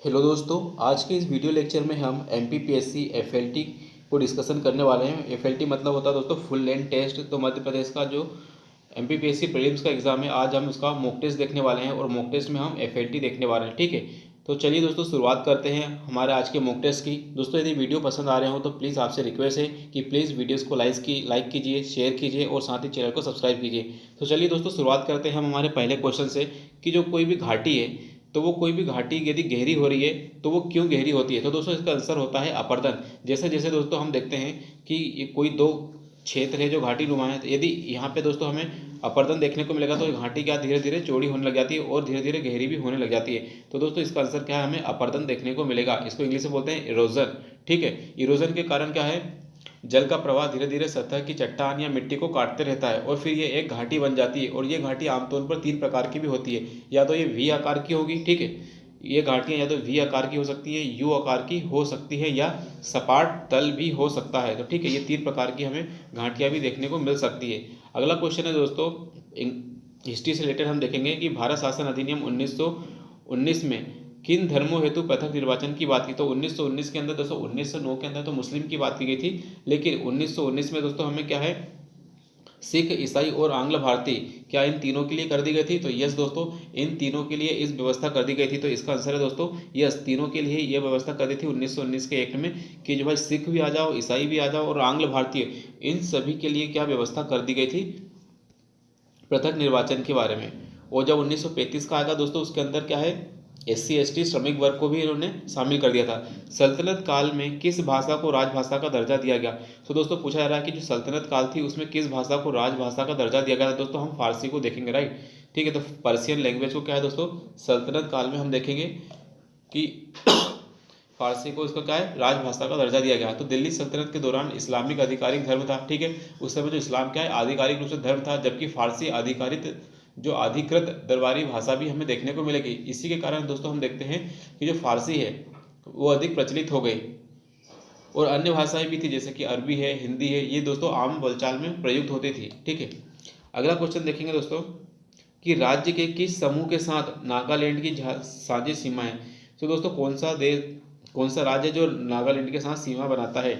Hello दोस्तों, आज के इस वीडियो लेक्चर में हम एमपीपीएससी एफएलटी को डिस्कशन करने वाले हैं। एफएलटी मतलब होता है दोस्तों फुल लेंथ टेस्ट। तो मध्य प्रदेश का जो एमपीपीएससी प्रीलिम्स का एग्जाम है, आज हम उसका मॉक टेस्ट देखने वाले हैं और मॉक टेस्ट में हम एफएलटी देखने वाले हैं। ठीक है, तो चलिए दोस्तों शुरुआत करते हैं हमारे आज के मॉक टेस्ट की। दोस्तों यदि वीडियो पसंद आ रहे हो तो प्लीज़ आपसे रिक्वेस्ट है कि प्लीज़ वीडियोस को लाइक कीजिए, शेयर कीजिए और साथ ही चैनल को सब्सक्राइब कीजिए। तो चलिए दोस्तों शुरुआत करते हैं हम हमारे पहले क्वेश्चन से कि जो कोई भी घाटी है, तो वो कोई भी घाटी यदि गहरी हो रही है तो वो क्यों गहरी होती है। तो दोस्तों इसका आंसर होता है अपर्दन। जैसे जैसे दोस्तों हम देखते हैं कि ये कोई दो क्षेत्र है जो घाटी नुमा है, तो यदि यहाँ पे दोस्तों हमें अपर्दन देखने को मिलेगा तो घाटी क्या धीरे धीरे चौड़ी होने लग जाती है और धीरे धीरे गहरी भी होने लग जाती है। तो दोस्तों इसका आंसर क्या है, हमें अपर्दन देखने को मिलेगा। इसको इंग्लिश में बोलते हैं इरोजन। ठीक है, इरोजन के कारण क्या है, जल का प्रवाह धीरे धीरे सतह की चट्टान या मिट्टी को काटते रहता है और फिर ये एक घाटी बन जाती है। और ये घाटी आमतौर पर तीन प्रकार की भी होती है। या तो ये वी आकार की होगी, ठीक है, ये घाटियाँ या तो वी आकार की हो सकती है, यू आकार की हो सकती है या सपाट तल भी हो सकता है। तो ठीक है, ये तीन प्रकार की हमें घाटियाँ भी देखने को मिल सकती है। अगला क्वेश्चन है दोस्तों, हिस्ट्री से रिलेटेड हम देखेंगे कि भारत शासन अधिनियम 1919 में किन धर्मों हेतु पृथक निर्वाचन की बात की। तो 1919 के अंदर दोस्तों 1909 के अंदर तो मुस्लिम की बात की गई थी, लेकिन 1919 में दोस्तों हमें क्या है, सिख, ईसाई और आंग्ल भारतीय, क्या इन तीनों के लिए कर दी गई थी। तो यस दोस्तों, इन तीनों के लिए इस व्यवस्था कर दी गई थी। तो इसका आंसर है दोस्तों यस, तीनों के लिए यह व्यवस्था कर दी थी 1919 के एक्ट में कि जो भाई सिख भी आ जाओ, ईसाई भी आ जाओ और आंग्ल भारतीय, इन सभी के लिए क्या व्यवस्था कर दी गई थी, पृथक निर्वाचन के बारे में। और जब 1935 का आएगा दोस्तों, उसके अंदर क्या है, एससी एसटी श्रमिक वर्ग को भी इन्होंने शामिल कर दिया था। सल्तनत काल में किस भाषा को राजभाषा का दर्जा दिया गया। तो दोस्तों पूछा जा रहा है कि जो सल्तनत काल थी उसमें किस भाषा को राजभाषा का दर्जा दिया गया था। दोस्तों हम फारसी को देखेंगे, राइट। ठीक है, तो पर्शियन लैंग्वेज को क्या है दोस्तों, सल्तनत काल में हम देखेंगे कि फारसी को इसका क्या है, राजभाषा का दर्जा दिया गया। तो दिल्ली सल्तनत के दौरान इस्लामिक आधिकारिक धर्म था। ठीक है, उस समय जो इस्लाम क्या है, आधिकारिक रूप से धर्म था, जबकि फारसी अधिकारित जो अधिकृत दरबारी भाषा भी हमें देखने को मिलेगी। इसी के कारण दोस्तों हम देखते हैं कि जो फारसी है वो अधिक प्रचलित हो गई और अन्य भाषाएं भी थी जैसे कि अरबी है, हिंदी है, ये दोस्तों आम बोलचाल में प्रयुक्त होती थी। ठीक है, अगला क्वेश्चन देखेंगे दोस्तों कि राज्य के किस समूह के साथ नागालैंड की साझी सीमा है। तो दोस्तों कौन सा राज्य जो नागालैंड के साथ सीमा बनाता है।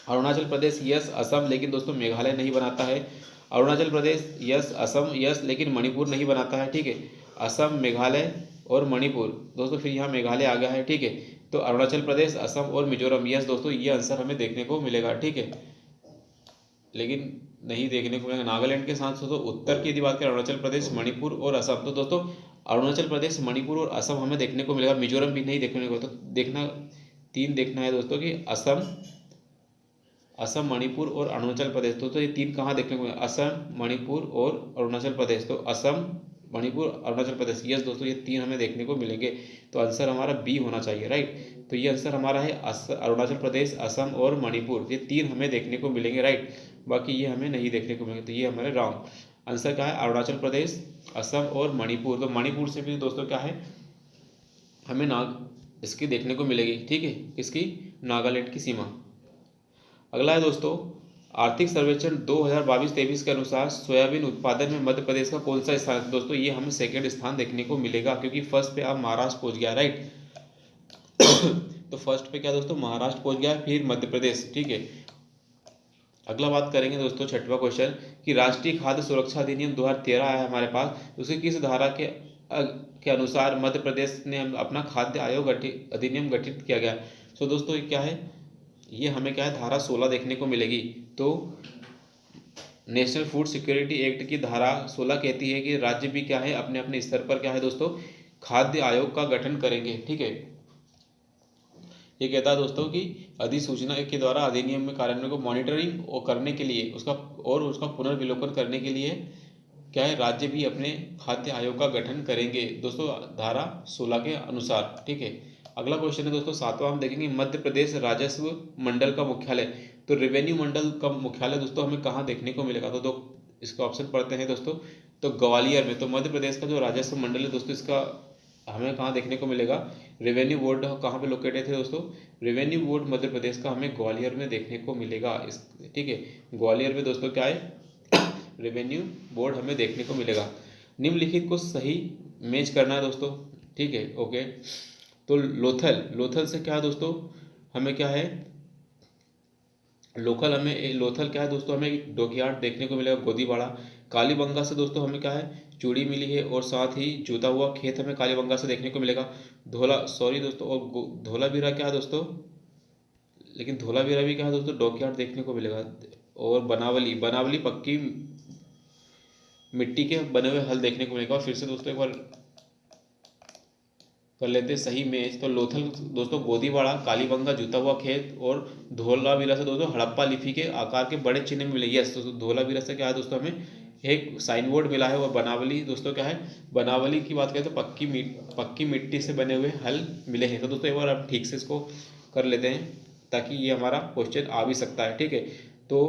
अरुणाचल प्रदेश यस, असम, लेकिन दोस्तों मेघालय नहीं बनाता है। अरुणाचल प्रदेश यस, असम यस, लेकिन मणिपुर नहीं बनाता है। ठीक है, असम, मेघालय और मणिपुर, दोस्तों फिर यहाँ मेघालय आ गया है। ठीक है, तो अरुणाचल प्रदेश, असम और मिजोरम, यस दोस्तों ये आंसर हमें देखने को मिलेगा। ठीक है, लेकिन नहीं देखने को मिलेगा नागालैंड के साथ। तो उत्तर की यदि बात करें, अरुणाचल प्रदेश, मणिपुर और असम, तो दोस्तों अरुणाचल प्रदेश, मणिपुर और असम हमें देखने को मिलेगा, मिजोरम भी नहीं देखने को। तो देखना, तीन देखना है दोस्तों कि असम, मणिपुर और अरुणाचल प्रदेश। तो ये तीन कहाँ देखने को मिलेगा, असम, मणिपुर और अरुणाचल प्रदेश। तो असम, मणिपुर, अरुणाचल प्रदेश, यस दोस्तों ये तीन हमें देखने को मिलेंगे। तो आंसर हमारा बी होना चाहिए, राइट। तो ये आंसर हमारा है अरुणाचल प्रदेश, असम और मणिपुर, ये तीन हमें देखने को मिलेंगे, राइट। बाकी ये हमें नहीं देखने को मिलेंगे, तो ये हमारे रॉन्ग आंसर क्या है, अरुणाचल प्रदेश, असम और मणिपुर। तो मणिपुर से भी दोस्तों क्या है, हमें इसकी देखने को मिलेगी। ठीक है, इसकी नागालैंड की सीमा। अगला है दोस्तों, आर्थिक सर्वेक्षण 2022-23 के अनुसार सोयाबीन उत्पादन में मध्य प्रदेश का कौन सा स्थान है। दोस्तों ये हमें सेकंड स्थान देखने को मिलेगा क्योंकि फर्स्ट पे आप महाराष्ट्र पहुंच गया, राइट। तो फर्स्ट पे क्या दोस्तों, महाराष्ट्र पहुंच गया, फिर मध्य प्रदेश। ठीक है, अगला बात करेंगे दोस्तों, छठवां क्वेश्चन कि राष्ट्रीय खाद्य सुरक्षा अधिनियम 2013 आया है हमारे पास, उसकी किस धारा के अनुसार मध्य प्रदेश ने अपना खाद्य आयोग अधिनियम गठित किया गया। सो दोस्तों ये क्या है, ये हमें क्या है, धारा 16 देखने को मिलेगी। तो नेशनल फूड सिक्योरिटी एक्ट की धारा 16 कहती है कि राज्य भी क्या है, अपने अपने स्तर पर क्या है दोस्तों, खाद्य आयोग का गठन करेंगे। ठीक है, ये कहता है दोस्तों कि अधिसूचना के द्वारा अधिनियम में कार्यान्वयन को मॉनिटरिंग और करने के लिए उसका पुनर्विलोकन करने के लिए क्या है, राज्य भी अपने खाद्य आयोग का गठन करेंगे दोस्तों, धारा 16 के अनुसार। ठीक है, अगला क्वेश्चन है दोस्तों, सातवां हम देखेंगे मध्य प्रदेश राजस्व मंडल का मुख्यालय। तो रेवेन्यू मंडल का मुख्यालय दोस्तों हमें कहाँ देखने को मिलेगा। तो इसका ऑप्शन पढ़ते हैं दोस्तों, तो ग्वालियर में। तो मध्य प्रदेश का जो राजस्व मंडल है दोस्तों, इसका हमें कहाँ देखने को मिलेगा, रेवेन्यू बोर्ड कहाँ पे लोकेटेड है दोस्तों, रेवेन्यू बोर्ड मध्य प्रदेश का हमें ग्वालियर में देखने को मिलेगा। ठीक है, ग्वालियर में दोस्तों क्या है, रेवेन्यू बोर्ड हमें देखने को मिलेगा। निम्नलिखित को सही मैच करना है दोस्तों। ठीक है, ओके। तो लोथल, लोथल से क्या है दोस्तों, हमें क्या है, लोथल क्या है दोस्तों, हमें डॉकयार्ड देखने को मिलेगा गोदीवाड़ा। कालीबंगा से दोस्तों हमें क्या है, चूड़ी मिली है, और साथ ही जोता हुआ खेत हमें कालीबंगा से देखने को मिलेगा। सॉरी दोस्तों, और धोलावीरा क्या है दोस्तों, लेकिन धोलावीरा भी क्या है दोस्तों, डॉकयार्ड देखने को मिलेगा। और बनावली, बनावली पक्की मिट्टी के बने हुए हल देखने को मिलेगा। और फिर से दोस्तों एक बार कर लेते हैं सही मैच। तो लोथल दोस्तों गोदीवाड़ा, कालीबंगा जूता हुआ खेत, और धोलावीरा से दोस्तों हड़प्पा लिपि के आकार के बड़े चिन्ह मिले। यस दोस्तों, धोलावीरा से क्या है दोस्तों, हमें एक साइन बोर्ड मिला है। और बनावली दोस्तों क्या है, बनावली की बात करें तो पक्की मिट्टी से बने हुए हल मिले हैं। तो दोस्तों एक बार आप ठीक से इसको कर लेते हैं ताकि ये हमारा क्वेश्चन आ भी सकता है, ठीक है। तो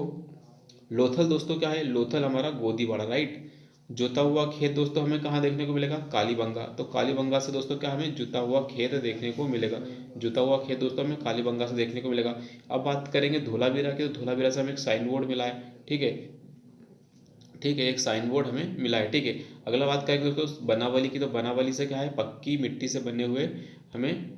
लोथल दोस्तों क्या है, लोथल हमारा गोदीवाड़ा, राइट। जोता हुआ खेत दोस्तों हमें कहाँ देखने को मिलेगा, कालीबंगा। तो कालीबंगा से दोस्तों क्या हमें जुता हुआ खेत देखने को मिलेगा। जुता हुआ खेत दोस्तों हमें कालीबंगा से देखने को मिलेगा। अब बात करेंगे धोलावीरा की, तो धोलावीरा से हमें एक साइन बोर्ड मिला है, ठीक है, ठीक है, एक साइन बोर्ड हमें मिला है, ठीक है। अगला बात करेंगे दोस्तों बनावली की, तो बनावली से क्या है, पक्की मिट्टी से बने हुए हमें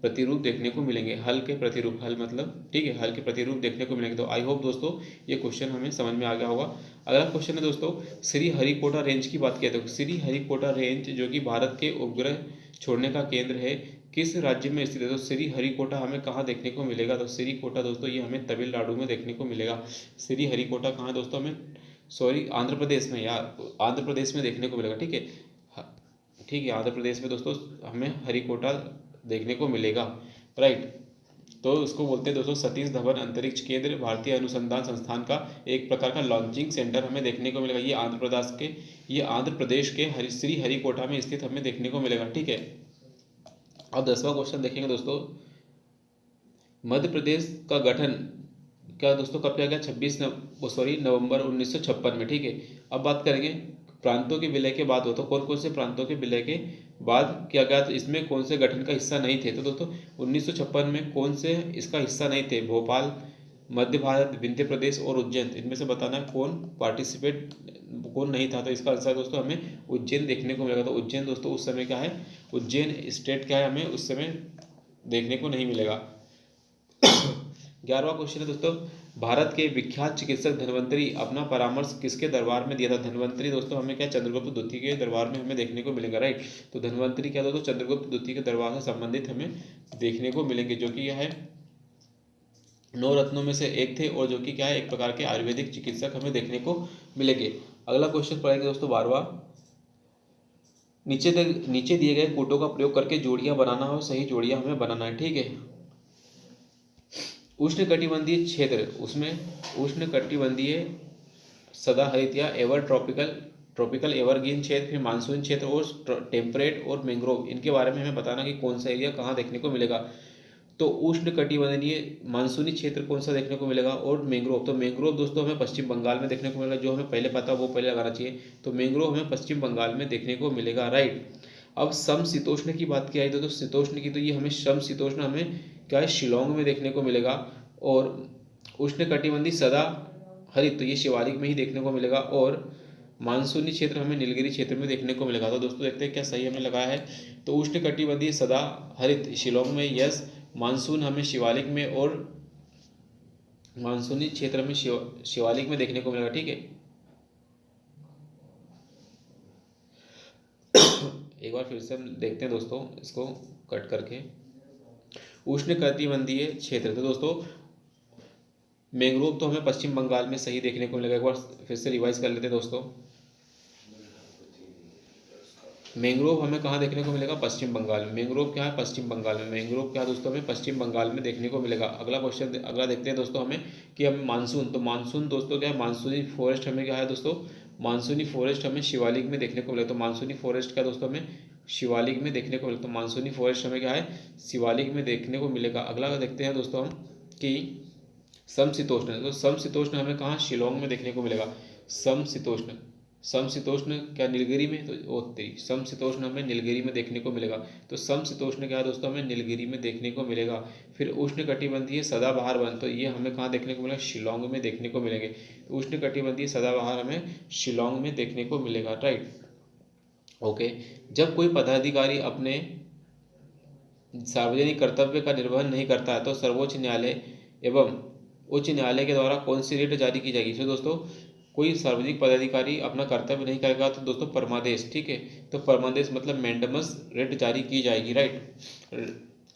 प्रतिरूप देखने को मिलेंगे। हल के प्रतिरूप, हल मतलब ठीक है, हल के प्रतिरूप देखने को मिलेंगे। तो आई होप दोस्तों ये क्वेश्चन हमें समझ में आ गया होगा। अगला क्वेश्चन है दोस्तों, श्री हरिकोटा रेंज की बात किया तो श्री हरिकोटा रेंज जो कि भारत के उपग्रह छोड़ने का केंद्र है, किस राज्य में स्थित है। तो श्री हरिकोटा हमें कहाँ देखने को मिलेगा, तो श्रीकोटा दोस्तों ये हमें तमिलनाडु में देखने को मिलेगा। श्री हरिकोटा कहाँ है दोस्तों, हमें सॉरी आंध्र प्रदेश में, यार आंध्र प्रदेश में देखने को मिलेगा, ठीक है। ठीक है, आंध्र प्रदेश में दोस्तों हमें हरिकोटा देखने को मिलेगा, राइट। तो उसको बोलते हैं दोस्तों सतीश धवन अंतरिक्ष केंद्र, भारतीय अनुसंधान संस्थान का एक प्रकार का लॉन्चिंग सेंटर हमें देखने को मिलेगा। ये आंध्र प्रदेश के श्री हरिकोटा में स्थित हमें देखने को मिलेगा, ठीक है। अब 10वां क्वेश्चन देखेंगे दोस्तों, मध्य प्रदेश का गठन क्या दोस्तों कब किया गया, 26 नवंबर 1956 में, ठीक है। अब बात करेंगे प्रांतों के विलय के बाद हो, तो कौन कौन से प्रांतों के विलय के बाद किया गया, तो इसमें कौन से गठन का हिस्सा नहीं थे। तो दोस्तों 1956 में कौन से इसका हिस्सा नहीं थे, भोपाल, मध्य भारत, विंध्य प्रदेश और उज्जैन। इनमें से बताना कौन नहीं था। तो इसका आंसर दोस्तों हमें उज्जैन देखने को मिलेगा। तो उज्जैन दोस्तों उस समय क्या है, उज्जैन स्टेट क्या है, हमें उस समय देखने को नहीं मिलेगा। 11वां क्वेश्चन है दोस्तों, भारत के विख्यात चिकित्सक धन्वंतरी अपना परामर्श किसके दरबार में दिया था। धन्वंतरी दोस्तों हमें क्या, चंद्रगुप्त द्वितीय के दरबार में हमें देखने को मिलेगा, राइट। तो धन्वंतरी क्या दोस्तों, चंद्रगुप्त द्वितीय के दरबार से संबंधित हमें देखने को मिलेंगे, जो कि यह है 9 रत्नों में से एक थे, और जो कि क्या है, एक प्रकार के आयुर्वेदिक चिकित्सक हमें देखने को मिलेंगे। अगला क्वेश्चन पढ़ेंगे दोस्तों 12वां, नीचे दिए गए कूटों का प्रयोग करके जोड़ियां बनाना हो, सही जोड़ियां हमें बनाना है, ठीक है। उष्णकटिबंधीय क्षेत्र, उसमें उष्णकटिबंधीय सदाहरित या ट्रॉपिकल एवरग्रीन क्षेत्र, फिर मानसून क्षेत्र और टेम्परेट और मैंग्रोव, इनके बारे में हमें बताना कि कौन सा एरिया कहाँ देखने को मिलेगा। तो उष्णकटिबंधीय मानसूनी क्षेत्र कौन सा देखने को मिलेगा, और मैंग्रोव, तो मैंग्रोव दोस्तों हमें पश्चिम बंगाल में देखने को मिलेगा। जो हमें पहले पता वो पहले लगाना चाहिए। तो मैंग्रोव हमें पश्चिम बंगाल में देखने को मिलेगा, राइट। अब समशीतोष्ण की बात किया जाए तो शीतोष्ण की, तो ये हमें समशीतोष्ण हमें क्या है, शिलोंग में देखने को मिलेगा। और उष्णकटिबंधीय सदा हरित, तो ये शिवालिक में ही देखने को मिलेगा। और मानसूनी क्षेत्र हमें नीलगिरी क्षेत्र में देखने को मिलेगा। तो दोस्तों देखते हैं क्या सही हमें लगा है। तो उष्णकटिबंधीय सदा हरित शिलोंग में, यस। मानसून हमें शिवालिक में, और मानसूनी क्षेत्र में शिवालिक में देखने को मिलेगा, ठीक है। एक बार फिर से हम देखते हैं दोस्तों इसको कट करके, उष्णकटिबंधीय क्षेत्र, तो दोस्तों मैंग्रोव तो हमें पश्चिम बंगाल में सही देखने को मिलेगा। एक बार फिर से रिवाइज कर लेते हैं दोस्तों, मैंग्रोव हमें कहाँ देखने को मिलेगा, पश्चिम बंगाल में। मैंग्रोव क्या है, पश्चिम बंगाल में। मैंग्रोव क्या दोस्तों हमें पश्चिम बंगाल में देखने को मिलेगा। अगला क्वेश्चन, अगला देखते हैं दोस्तों हमें कि हमें मानसून, तो मानसून दोस्तों क्या है, मानसूनी फॉरेस्ट हमें क्या है दोस्तों, मानसूनी फॉरेस्ट हमें शिवालिक में देखने को मिलेगा। तो मानसूनी फॉरेस्ट क्या दोस्तों हमें शिवालिक में देखने को मिलेगा। तो मानसूनी फॉरेस्ट हमें क्या है, शिवालिक में देखने को मिलेगा। अगला देखते हैं दोस्तों हम कि समशीतोष्ण, तो समशीतोष्ण हमें कहाँ, शिलोंग में देखने को मिलेगा। समशीतोष्ण, समशीतोष्ण क्या नीलगिरी में, तो समशीतोष्ण हमें नीलगिरी में देखने को मिलेगा। तो समशीतोष्ण क्या है दोस्तों, हमें नीलगिरी में देखने को मिलेगा। फिर उष्णकटिबंधीय सदाबहार वन, तो ये हमें कहाँ देखने को मिलेगा, शिलोंग में देखने को मिलेंगे। तो उष्णकटिबंधीय सदाबहार हमें शिलोंग में देखने को मिलेगा, राइट। ओके, जब कोई पदाधिकारी अपने सार्वजनिक कर्तव्य का निर्वहन नहीं करता है तो सर्वोच्च न्यायालय एवं उच्च न्यायालय के द्वारा कौन सी रिट जारी की जाएगी। तो दोस्तों कोई सार्वजनिक पदाधिकारी अपना कर्तव्य नहीं करेगा तो दोस्तों परमादेश, ठीक है, तो परमादेश मतलब मैंडेमस रिट जारी की जाएगी, राइट।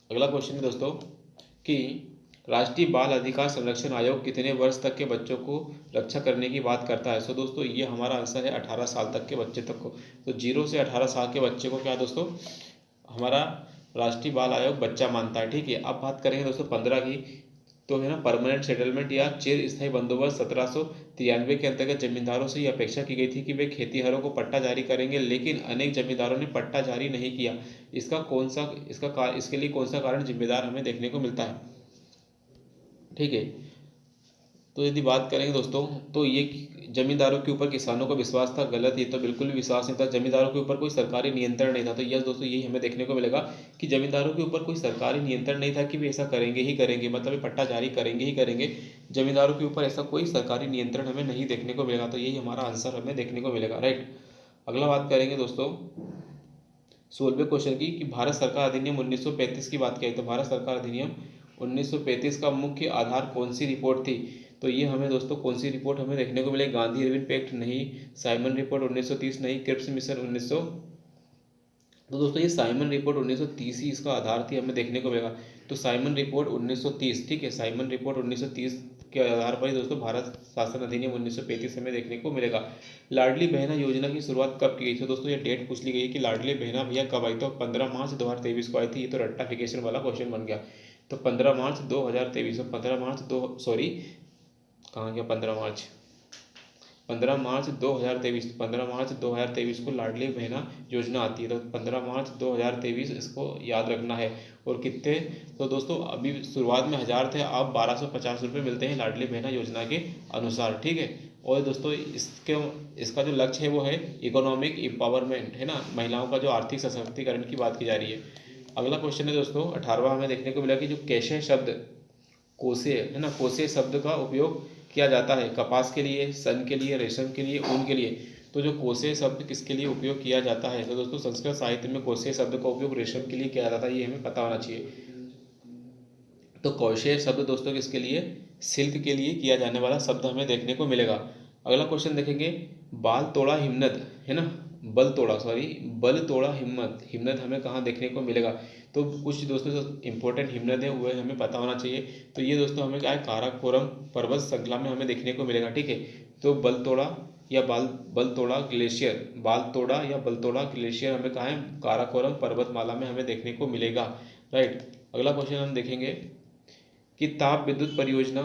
अगला क्वेश्चन है दोस्तों कि राष्ट्रीय बाल अधिकार संरक्षण आयोग कितने वर्ष तक के बच्चों को रक्षा करने की बात करता है। सो दोस्तों ये हमारा आंसर है 18 साल तक के बच्चे तक को। तो 0 से 18 साल के बच्चे को क्या दोस्तों हमारा राष्ट्रीय बाल आयोग बच्चा मानता है, ठीक है। अब बात करेंगे दोस्तों 15 की, तो है ना परमानेंट सेटलमेंट या चिर स्थायी बंदोबस्त 1793 के अंतर्गत जमींदारों से यह अपेक्षा की गई थी कि वे खेतीहरों को पट्टा जारी करेंगे, लेकिन अनेक जमींदारों ने पट्टा जारी नहीं किया। इसके लिए कौन सा कारण जिम्मेदार हमें देखने को मिलता है, ठीक है। तो यदि बात करेंगे दोस्तों तो ये जमींदारों के ऊपर किसानों का विश्वास था, गलत। ये तो बिल्कुल भी विश्वास नहीं था। जमींदारों के ऊपर कोई सरकारी नियंत्रण नहीं था। तो यस दोस्तों यही हमें देखने को मिलेगा कि जमींदारों के ऊपर कोई सरकारी नियंत्रण नहीं था कि वे ऐसा करेंगे ही करेंगे, मतलब ये पट्टा जारी करेंगे ही करेंगे। जमींदारों के ऊपर ऐसा कोई सरकारी नियंत्रण हमें नहीं देखने को मिलेगा। तो यही हमारा आंसर हमें देखने को मिलेगा, राइट। अगला बात करेंगे दोस्तों 16वें क्वेश्चन की कि भारत सरकार अधिनियम 1935 की बात करें तो भारत सरकार अधिनियम 1935 का मुख्य आधार कौन सी रिपोर्ट थी। तो ये हमें दोस्तों कौन सी रिपोर्ट हमें देखने को मिलेगी, गांधी इरविन पैक्ट नहीं, साइमन रिपोर्ट 1930 नहीं, क्रिप्स मिशन 1900। तो दोस्तों ये साइमन रिपोर्ट 1930 ही इसका आधार थी, हमें देखने को मिलेगा। तो साइमन रिपोर्ट 1930, ठीक है, साइमन रिपोर्ट 1930 के आधार पर ही दोस्तों भारत शासन अधिनियम 1935 हमें देखने को मिलेगा। लाडली बहना योजना की शुरुआत कब की गई। तो दोस्तों ये डेट पूछ ली गई कि लाडली बहना भैया कब आई। तो 15 मार्च 2023 को आई थी। ये तो रट्टाफिकेशन वाला क्वेश्चन बन गया। तो 15 मार्च 2023, 15 मार्च दो सॉरी कहाँ गया 15 मार्च 2023, 15 मार्च 2023 को लाडली बहना योजना आती है। तो 15 मार्च 2023 इसको याद रखना है। और कितने, तो दोस्तों अभी शुरुआत में 1000 थे, अब 1250 रुपये मिलते हैं लाडली बहना योजना के अनुसार, ठीक है। और दोस्तों इसका जो लक्ष्य है वो है इकोनॉमिक एम्पावरमेंट, है ना, महिलाओं का जो आर्थिक सशक्तिकरण की बात की जा रही है। अगला क्वेश्चन है दोस्तों 18वां हमें देखने को मिला कि जो कैशे शब्द कोसे, है ना, कोसे शब्द का उपयोग किया जाता है कपास के लिए, सन के लिए, रेशम के लिए, ऊन के लिए। तो जो कोसे शब्द किसके लिए उपयोग किया जाता है। तो दोस्तों संस्कृत साहित्य में कोसे शब्द का उपयोग रेशम के लिए किया जाता है, ये हमें पता होना चाहिए। तो कौशे शब्द दोस्तों किसके लिए, सिल्क के लिए किया जाने वाला शब्द हमें देखने को मिलेगा। अगला क्वेश्चन देखेंगे बाल तोड़ा हिम्मत, है ना, बल तोड़ा हिम्मत, हिम्मत हमें कहाँ देखने को मिलेगा। तो कुछ दोस्तों जो इंपॉर्टेंट हिम्मत है वह हमें पता होना चाहिए। तो ये दोस्तों हमें क्या है, काराकोरम पर्वत श्रृंखला में हमें देखने को मिलेगा, ठीक है। तो बाल तोड़ा ग्लेशियर हमें कहाँ है, काराकोरम पर्वतमाला में हमें देखने को मिलेगा, राइट। अगला क्वेश्चन हम देखेंगे कि ताप विद्युत परियोजना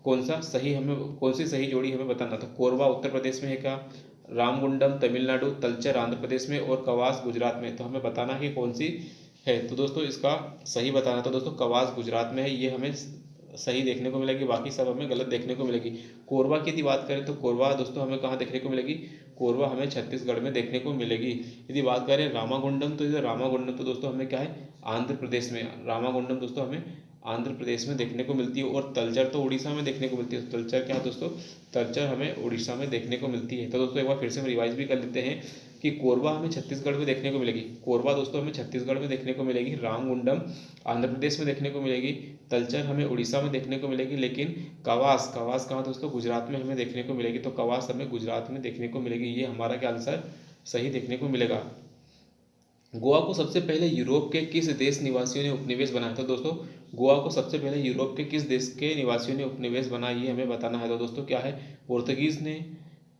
कौन सी सही जोड़ी हमें बताना। तो कोरबा उत्तर प्रदेश में है क्या, रामगुंडम तमिलनाडु, तलचर आंध्र प्रदेश में और कवास गुजरात में। तो हमें बताना है कि कौन सी है। तो दोस्तों इसका सही बताना, तो दोस्तों कवास गुजरात में है, ये हमें सही देखने को मिलेगी, बाकी सब हमें गलत देखने को मिलेगी। कोरबा की यदि बात करें तो कोरबा दोस्तों हमें कहाँ देखने को मिलेगी, कोरबा हमें छत्तीसगढ़ में देखने को मिलेगी। यदि बात करें रामागुंडम, तो इधर रामागुंडम तो दोस्तों हमें क्या है, आंध्र प्रदेश में, रामागुंडम दोस्तों हमें आंध्र प्रदेश में देखने को मिलती है। और तलचर तो उड़ीसा में देखने को मिलती है। तलचर क्या है दोस्तों, तलचर हमें उड़ीसा में देखने को मिलती है। तो दोस्तों एक बार फिर से हम रिवाइज भी कर लेते हैं कि कोरबा हमें छत्तीसगढ़ में देखने को मिलेगी, कोरबा दोस्तों हमें छत्तीसगढ़ में देखने को मिलेगी, रामगुंडम आंध्र प्रदेश में देखने को मिलेगी, तलचर हमें उड़ीसा में देखने को मिलेगी, लेकिन कवास कहाँ दोस्तों, गुजरात में हमें देखने को मिलेगी। तो कवास हमें गुजरात में देखने को मिलेगी, ये हमारा क्या आंसर सही देखने को मिलेगा। गोवा को सबसे पहले यूरोप के किस देश निवासियों ने उपनिवेश बनाया था। दोस्तों गोवा को सबसे पहले यूरोप के किस देश के निवासियों ने उपनिवेश बनाया, ये हमें बताना है। तो दोस्तों क्या है, पोर्तुगीज ने,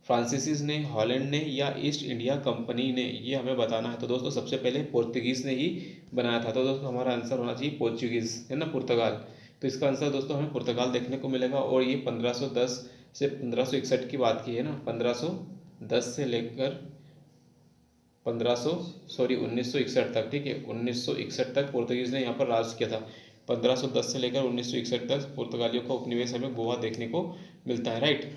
फ्रांसीसीज ने, हॉलैंड ने या ईस्ट इंडिया कंपनी ने, ये हमें बताना है। तो दोस्तों सबसे पहले पोर्तुगीज ने ही बनाया था। तो दोस्तों हमारा आंसर होना चाहिए पोर्चुगीज, है ना, पुर्तगाल। तो इसका आंसर दोस्तों हमें पुर्तगाल देखने को मिलेगा। और ये 1510 से 1561 की बात की है ना, 1510 से लेकर 1961 तक, ठीक है, 1961 तक पोर्तुगीज ने यहाँ पर राज किया था। 1510 से लेकर 1961 तक पुर्तगालियों का उपनिवेश हमें गोवा देखने को मिलता है, राइट।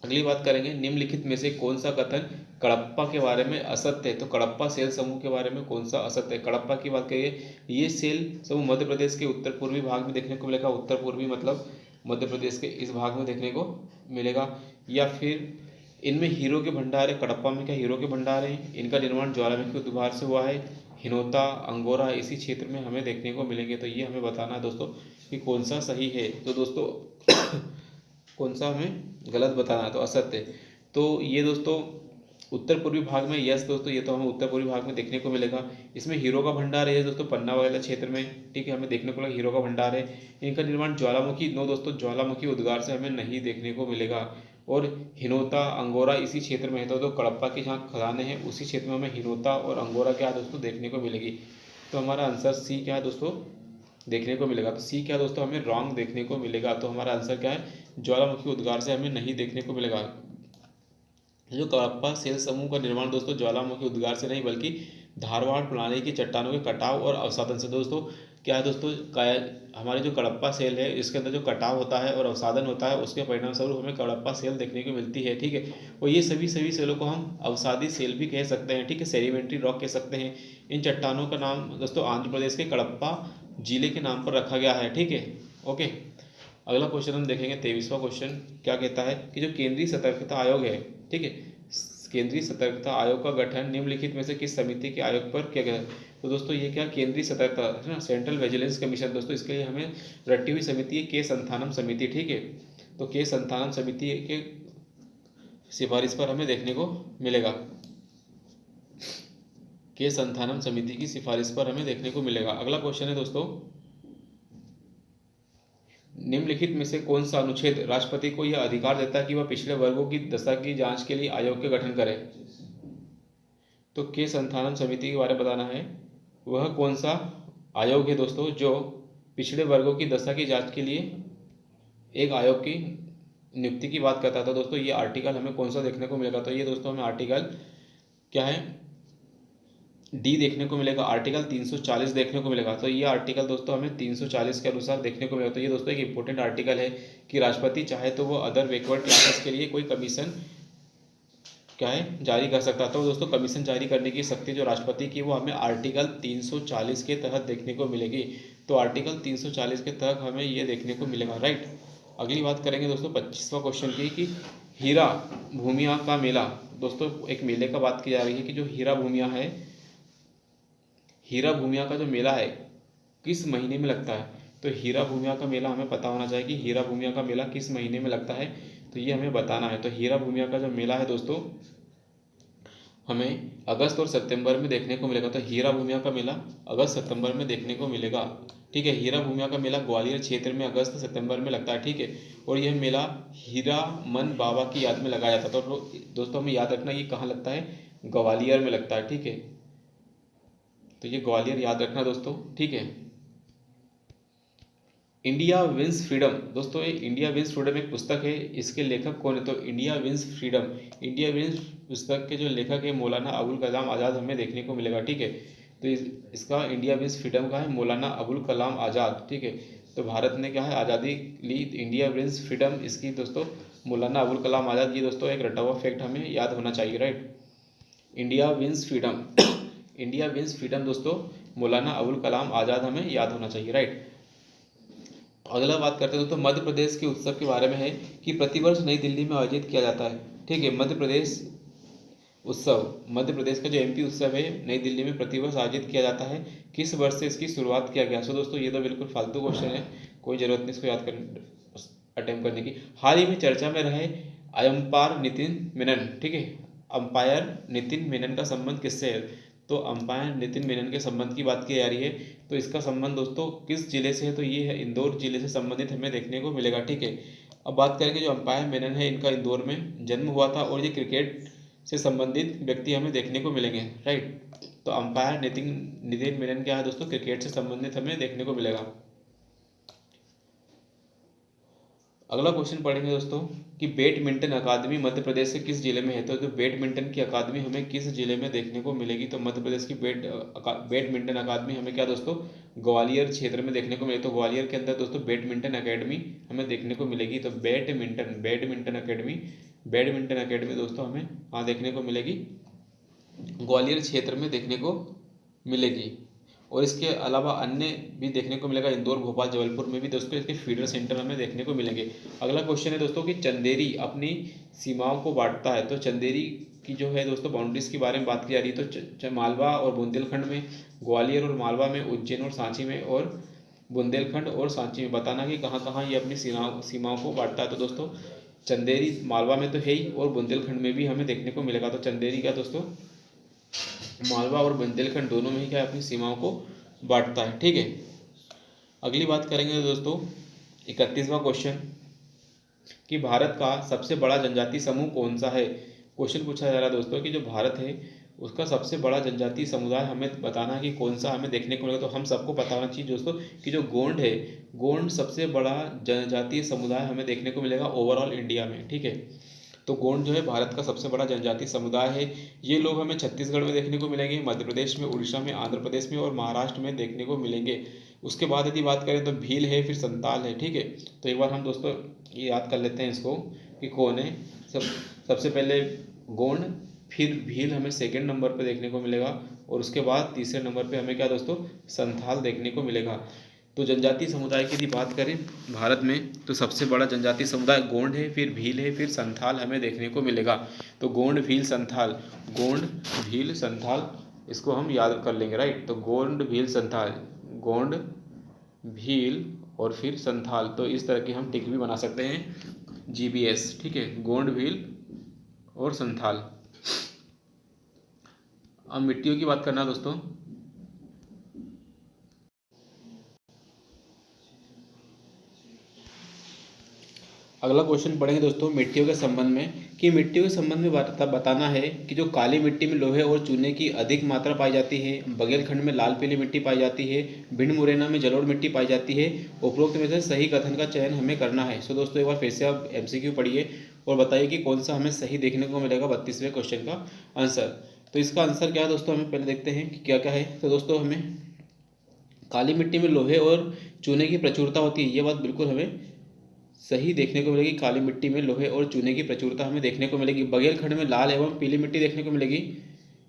अगली बात करेंगे निम्नलिखित में से कौन सा कथन कडप्पा के बारे में असत्य है। तो कडप्पा सेल समूह के बारे में कौन सा असत्य है। कडप्पा की बात करिए, ये सेल समूह मध्य प्रदेश के उत्तर पूर्वी भाग में देखने को मिलेगा। उत्तर पूर्वी मतलब मध्य प्रदेश के इस भाग में देखने को मिलेगा। या फिर इनमें हीरो के भंडार है, कडप्पा में क्या हीरो के भंडार हैं, इनका निर्माण ज्वालामुखी उद्वार से हुआ है, हिनोता, अंगोरा इसी क्षेत्र में हमें देखने को मिलेंगे। तो ये हमें बताना है दोस्तों कि कौन सा सही है। तो दोस्तों कौन सा हमें गलत बताना है, तो असत्य। तो ये दोस्तों उत्तर पूर्वी भाग में, यस दोस्तों, ये तो हमें उत्तर पूर्वी भाग में देखने को मिलेगा। इसमें हीरो का भंडार है दोस्तों, पन्ना वगैरह क्षेत्र में, ठीक है, हमें देखने को मिलेगा हीरो का भंडार है। इनका निर्माण ज्वालामुखी, नो दोस्तों, ज्वालामुखी उद्गार से हमें नहीं देखने को मिलेगा। और हिनोता, अंगोरा इसी क्षेत्र में है। तो कडप्पा की जहाँ खदानें हैं उसी क्षेत्र में हमें हिनोता और अंगोरा क्या है दोस्तों देखने को मिलेगी। तो हमारा आंसर सी क्या है दोस्तों देखने को मिलेगा। तो सी क्या है दोस्तों हमें रॉन्ग देखने को मिलेगा। तो हमारा आंसर क्या है, ज्वालामुखी उद्गार से हमें नहीं देखने को मिलेगा। जो कडप्पा सेल समूह का निर्माण दोस्तों ज्वालामुखी उद्गार से नहीं बल्कि धारवाड़ प्रणाली की चट्टानों के कटाव और अवसादन से। दोस्तों क्या है दोस्तों, हमारी जो कडप्पा सेल है इसके अंदर जो कटाव होता है और अवसादन होता है उसके परिणाम स्वरूप हमें कडप्पा सेल देखने को मिलती है, ठीक है। और ये सभी सेलों को हम अवसादी सेल भी कह सकते हैं, ठीक है, सेडिमेंट्री रॉक कह सकते हैं। इन चट्टानों का नाम दोस्तों आंध्र प्रदेश के कडप्पा जिले के नाम पर रखा गया है, ठीक है। ओके, अगला क्वेश्चन हम देखेंगे 23वां क्वेश्चन क्या कहता है कि जो केंद्रीय सतर्कता आयोग है, ठीक है, केंद्रीय सतर्कता आयोग का गठन निम्नलिखित में से किस समिति के आयोग पर किया गया। तो दोस्तों ये क्या, केंद्रीय सतर्कता है ना, सेंट्रल विजिलेंस कमीशन। दोस्तों इसके लिए हमें रटी हुई समिति है के संथानम समिति, ठीक है। तो के संथानम समिति के सिफारिश पर हमें देखने को मिलेगा, के संथानम समिति की सिफारिश पर हमें देखने को मिलेगा। अगला क्वेश्चन है दोस्तों, निम्नलिखित में से कौन सा अनुच्छेद राष्ट्रपति को यह अधिकार देता है कि वह पिछड़े वर्गों की दशा की जांच के लिए आयोग के गठन करे। तो के संथानम समिति के बारे में बताना है, वह कौन सा आयोग है दोस्तों जो पिछड़े वर्गों की दशा की जांच के लिए एक आयोग की नियुक्ति की बात करता था। दोस्तों ये आर्टिकल हमें कौन सा देखने को मिलेगा, तो ये दोस्तों हमें आर्टिकल क्या है, डी देखने को मिलेगा, आर्टिकल 340 देखने को मिलेगा। तो ये आर्टिकल दोस्तों हमें 340 के अनुसार देखने को मिलेगा। तो ये दोस्तों एक इंपॉर्टेंट आर्टिकल है कि राष्ट्रपति चाहे तो वो अदर बैकवर्ड क्लासेस के लिए कोई कमीशन क्या है जारी कर सकता था। तो दोस्तों कमीशन जारी करने की शक्ति जो राष्ट्रपति की वो हमें आर्टिकल 340 के तहत देखने को मिलेगी। तो आर्टिकल 340 के तहत हमें ये देखने को मिलेगा, राइट। अगली बात करेंगे दोस्तों 25वां क्वेश्चन की कि हीरा भूमिया का मेला। दोस्तों एक मेले का बात की जा रही है कि जो हीरा भूमिया है, हीरा भूमिया का जो मेला है किस महीने में लगता है। तो हीरा भूमिया का मेला हमें पता होना चाहिए कि हीरा भूमिया का मेला किस महीने में लगता है, तो ये हमें बताना है। तो हीरा भूमिया का जो मेला है दोस्तों हमें अगस्त और सितंबर में देखने को मिलेगा। तो हीरा भूमिया का मेला अगस्त सितंबर में देखने को मिलेगा, ठीक है। हीरा भूमिया का मेला ग्वालियर क्षेत्र में अगस्त सितंबर में लगता है, ठीक है। और यह मेला हीरा मन बाबा की याद में लगाया जाता है। तो दोस्तों हमें याद रखना ये कहाँ लगता है, ग्वालियर में लगता है, ठीक है। तो ये ग्वालियर याद रखना दोस्तों, ठीक है। इंडिया विंस फ्रीडम, दोस्तों ये इंडिया विंस फ्रीडम एक पुस्तक है, इसके लेखक कौन है। तो India wins freedom, India wins पुस्तक के जो लेखक है मौलाना अबुल कलाम आज़ाद हमें देखने को मिलेगा, ठीक है। तो इसका इंडिया विंस फ्रीडम का है मौलाना अबुल कलाम आज़ाद, ठीक है। तो भारत ने क्या है आज़ादी ली, इंडिया विंस फ्रीडम इसकी दोस्तों मौलाना अबुल कलाम आज़ाद। ये दोस्तों एक रटा हुआ फैक्ट हमें याद होना चाहिए, right. India wins freedom India wins freedom दोस्तों मौलाना अबुल कलाम आज़ाद हमें याद होना चाहिए, राइट। अगला बात करते हैं दोस्तों मध्य प्रदेश के उत्सव के बारे में है कि प्रतिवर्ष नई दिल्ली में आयोजित किया जाता है, ठीक है। मध्य प्रदेश उत्सव, मध्य प्रदेश का जो एमपी उत्सव है नई दिल्ली में प्रतिवर्ष आयोजित किया जाता है, किस वर्ष से इसकी शुरुआत किया गया। सो दोस्तों ये तो बिल्कुल फालतू क्वेश्चन है, कोई जरूरत नहीं इसको याद करने अटेम्प्ट करने की। हाल ही में चर्चा में रहे अंपायर नितिन मेनन, ठीक है, अंपायर नितिन मेनन का संबंध किससे है। तो अंपायर नितिन मेनन के संबंध की बात की जा रही है। तो इसका संबंध दोस्तों किस जिले से है, तो ये है इंदौर जिले से संबंधित हमें देखने को मिलेगा, ठीक है। अब बात करेंगे जो अंपायर मेनन है इनका इंदौर में जन्म हुआ था और ये क्रिकेट से संबंधित व्यक्ति हमें देखने को मिलेंगे, राइट। तो अंपायर नितिन मेनन क्या है दोस्तों, क्रिकेट से संबंधित हमें देखने को मिलेगा। अगला क्वेश्चन पढ़ेंगे दोस्तों कि बैडमिंटन अकादमी मध्य प्रदेश के किस जिले में है। तो बैडमिंटन की अकादमी हमें किस जिले में देखने को मिलेगी। तो मध्य प्रदेश की बैडमिंटन अकादमी हमें क्या दोस्तों ग्वालियर क्षेत्र में देखने को मिलेगी। तो ग्वालियर के अंदर दोस्तों बैडमिंटन अकेडमी हमें देखने को मिलेगी। तो बैडमिंटन अकेडमी दोस्तों हमें हाँ देखने को मिलेगी, ग्वालियर क्षेत्र में देखने को मिलेगी। और इसके अलावा अन्य भी देखने को मिलेगा, इंदौर, भोपाल, जबलपुर में भी दोस्तों इसके फीडर सेंटर हमें देखने को मिलेंगे। अगला क्वेश्चन है दोस्तों कि चंदेरी अपनी सीमाओं को बांटता है। तो चंदेरी की जो है दोस्तों बाउंड्रीज के बारे में बात की जा रही है, तो मालवा और बुंदेलखंड में, ग्वालियर और मालवा में, उज्जैन और सांची में, और बुंदेलखंड और सांची में बताना कि कहाँ कहाँ ये अपनी सीमाओं को बांटता है। तो दोस्तों चंदेरी मालवा में तो है ही, और बुंदेलखंड में भी हमें देखने को मिलेगा। तो चंदेरी क्या दोस्तों मालवा और बुंदेलखंड दोनों में ही क्या अपनी सीमाओं को बांटता है। ठीक है, अगली बात करेंगे दोस्तों 31वां क्वेश्चन कि भारत का सबसे बड़ा जनजातीय समूह कौन सा है। क्वेश्चन पूछा जा रहा है दोस्तों कि जो भारत है उसका सबसे बड़ा जनजातीय समुदाय हमें बताना है कि कौन सा हमें देखने को मिलेगा। तो हम सबको बताना चाहिए दोस्तों कि जो गोंड है, गोंड सबसे बड़ा जनजातीय समुदाय हमें देखने को मिलेगा ओवरऑल इंडिया में। ठीक है, तो गोंड जो है भारत का सबसे बड़ा जनजातीय समुदाय है। ये लोग हमें छत्तीसगढ़ में देखने को मिलेंगे, मध्य प्रदेश में, उड़ीसा में, आंध्र प्रदेश में और महाराष्ट्र में देखने को मिलेंगे। उसके बाद यदि बात करें तो भील है, फिर संताल है। ठीक है, तो एक बार हम दोस्तों ये याद कर लेते हैं इसको कि कौन है। सबसे पहले गोंड, फिर भील हमें सेकंड नंबर पे देखने को मिलेगा, और उसके बाद तीसरे नंबर पे हमें क्या दोस्तों संथाल देखने को मिलेगा। तो जनजातीय समुदाय की यदि बात करें भारत में तो सबसे बड़ा जनजातीय समुदाय गोंड है, फिर भील है, फिर संथाल हमें देखने को मिलेगा। तो गोंड भील संथाल, गोंड भील संथाल, इसको हम याद कर लेंगे। राइट, तो गोंड भील संथाल, गोंड भील और फिर संथाल, तो इस तरह की हम टिक भी बना सकते हैं GBS। ठीक है, गोंड भील और संथाल। अब मिट्टियों की बात करना दोस्तों। अगला क्वेश्चन पढ़ेंगे दोस्तों मिट्टियों के संबंध में कि मिट्टियों के संबंध में बताना है कि जो काली मिट्टी में लोहे और चूने की अधिक मात्रा पाई जाती है, बघेलखंड में लाल पीली मिट्टी पाई जाती है, भिंड मुरैना में जलोढ़ मिट्टी पाई जाती है। उपरोक्त में से सही कथन का चयन हमें करना है। सो दोस्तों एक बार फिर से आप MCQ पढ़िए और बताइए कि कौन सा हमें सही देखने को मिलेगा 32वें क्वेश्चन का आंसर। तो इसका आंसर क्या है दोस्तों, हमें पहले देखते हैं कि क्या क्या है। तो दोस्तों हमें काली मिट्टी में लोहे और चूने की प्रचुरता होती है, ये बात बिल्कुल हमें सही देखने को मिलेगी। काली मिट्टी में लोहे और चूने की प्रचुरता हमें देखने को मिलेगी। बघेलखंड में लाल एवं पीली मिट्टी देखने को मिलेगी।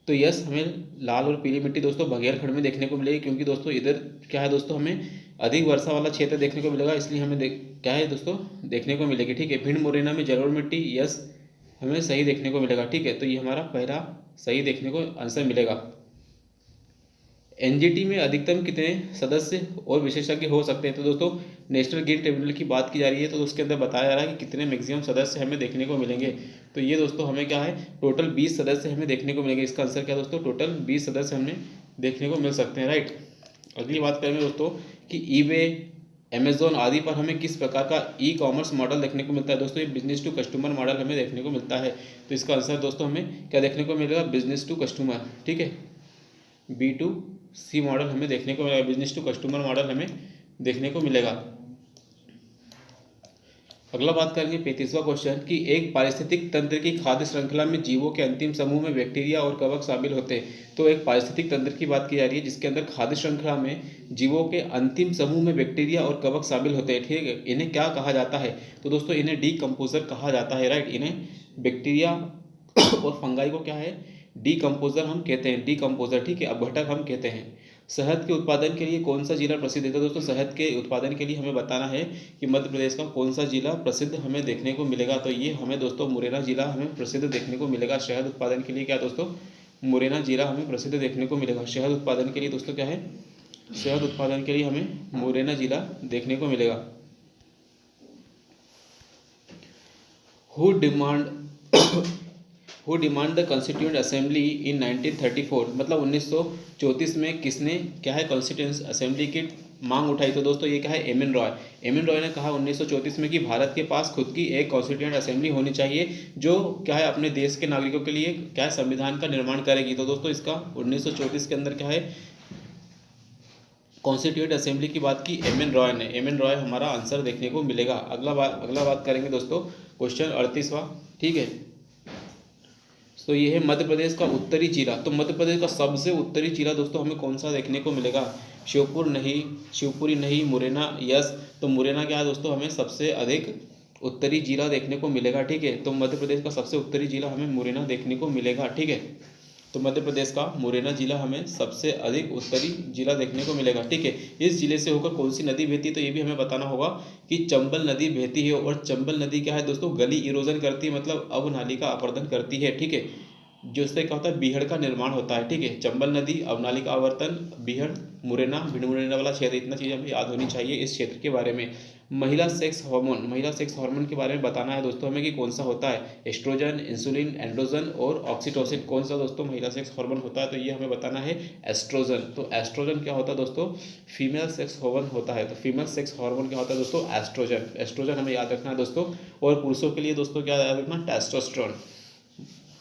तो यस, हमें लाल और पीली मिट्टी दोस्तों बघेलखंड में देखने को मिलेगी, क्योंकि दोस्तों इधर क्या है दोस्तों हमें अधिक वर्षा वाला क्षेत्र देखने को मिलेगा, इसलिए हमें क्या है दोस्तों देखने को मिलेगी। ठीक है, भिंड मुरैना में जलोढ़ मिट्टी, यस हमें सही देखने को मिलेगा। ठीक है, तो ये हमारा पहला सही देखने को आंसर मिलेगा। NGT में अधिकतम कितने सदस्य और विशेषज्ञ हो सकते हैं। तो दोस्तों नेशनल ग्रीन ट्रिब्यूनल की बात की जा रही है, तो उसके अंदर बताया जा रहा है कि कितने मैक्सिमम सदस्य हमें देखने को मिलेंगे। तो ये दोस्तों हमें क्या है टोटल 20 सदस्य हमें देखने को मिलेंगे। इसका आंसर क्या दोस्तों, टोटल 20 सदस्य हमें देखने को मिल सकते हैं। राइट, अगली बात करेंगे दोस्तों कि eBay, अमेजोन आदि पर हमें किस प्रकार का E-कॉमर्स मॉडल देखने को मिलता है। दोस्तों ये बिजनेस टू कस्टमर मॉडल हमें देखने को मिलता है। तो इसका आंसर दोस्तों हमें क्या देखने को मिलेगा, बिजनेस टू कस्टमर। ठीक है, B2C मॉडल हमें देखने को मिलेगा, बिजनेस टू कस्टमर मॉडल हमें देखने को मिलेगा। अगला बात करेंगे 35वां क्वेश्चन कि एक पारिस्थितिक तंत्र की खाद्य श्रृंखला में जीवों के अंतिम समूह में बैक्टीरिया और कवक शामिल होते हैं। तो एक पारिस्थितिक तंत्र की बात की जा रही है जिसके अंदर खाद्य श्रृंखला में जीवों के अंतिम समूह में बैक्टीरिया और कवक शामिल होते हैं। ठीक है, इन्हें क्या कहा जाता है। तो दोस्तों इन्हें डीकम्पोजर कहा जाता है। राइट, इन्हें बैक्टीरिया और फंगाई को क्या है डीकम्पोजर हम कहते हैं, डीकम्पोजर। ठीक है, अपघटक हम कहते हैं। शहद के उत्पादन के लिए कौन सा जिला प्रसिद्ध है। तो दोस्तों शहद के उत्पादन के लिए हमें बताना है कि मध्य प्रदेश का कौन सा जिला प्रसिद्ध हमें देखने को मिलेगा। तो ये हमें दोस्तों मुरैना जिला हमें प्रसिद्ध देखने को मिलेगा। शहद उत्पादन के लिए क्या दोस्तों, मुरैना जिला हमें प्रसिद्ध देखने को मिलेगा। शहद उत्पादन के लिए दोस्तों क्या है, शहद उत्पादन के लिए हमें मुरैना जिला देखने को मिलेगा। Who demand the constituent assembly in 1934, मतलब 1934 में किसने क्या है कॉन्स्टिट्यूएंट असेंबली की मांग उठाई। तो दोस्तों ये क्या है, एम एन रॉय ने कहा 1934 में कि भारत के पास खुद की एक कॉन्स्टिट्यूएंट असेंबली होनी चाहिए जो क्या है अपने देश के नागरिकों के लिए क्या है संविधान का निर्माण करेगी। तो दोस्तों इसका 1934 के अंदर क्या है कॉन्स्टिट्यूएंट असेंबली की बात की एम एन रॉय ने। एम एन रॉय हमारा आंसर देखने को मिलेगा। अगला बात करेंगे दोस्तों क्वेश्चन 38वां। ठीक है, तो ये है मध्य प्रदेश का उत्तरी जिला। तो मध्य प्रदेश का सबसे उत्तरी जिला दोस्तों हमें कौन सा देखने को मिलेगा, शिवपुरी नहीं, मुरैना, यस। तो मुरैना क्या है दोस्तों हमें सबसे अधिक उत्तरी जिला देखने को मिलेगा। ठीक है, तो मध्य प्रदेश का सबसे उत्तरी जिला हमें मुरैना देखने को मिलेगा। ठीक है, तो मध्य प्रदेश का मुरैना जिला हमें सबसे अधिक उत्तरी जिला देखने को मिलेगा। ठीक है, इस जिले से होकर कौन सी नदी बहती है। तो ये भी हमें बताना होगा कि चंबल नदी बहती है। और चंबल नदी क्या है दोस्तों, गली इरोजन करती है, मतलब अब नाली का अपरदन करती है। ठीक है, जिससे क्या होता है, बीहड़ का निर्माण होता है। ठीक है, चंबल नदी, अवनालिका आवर्तन, बीहड़, मुरैना, भिंड मुरैना वाला क्षेत्र, इतना चीज़ हमें याद होनी चाहिए इस क्षेत्र के बारे में। महिला सेक्स हार्मोन के बारे में बताना है दोस्तों हमें कि कौन सा होता है, एस्ट्रोजन, इंसुलिन, एंड्रोजन और ऑक्सीटोसिन। कौन सा दोस्तों महिला सेक्स हार्मोन होता है, तो ये हमें बताना है एस्ट्रोजन। तो एस्ट्रोजन क्या होता है दोस्तों, फीमेल सेक्स हार्मोन होता है। तो फीमेल सेक्स हार्मोन क्या होता है दोस्तों, एस्ट्रोजन। एस्ट्रोजन हमें याद रखना है दोस्तों। और पुरुषों के लिए दोस्तों क्या याद रखना, टेस्टोस्टेरोन।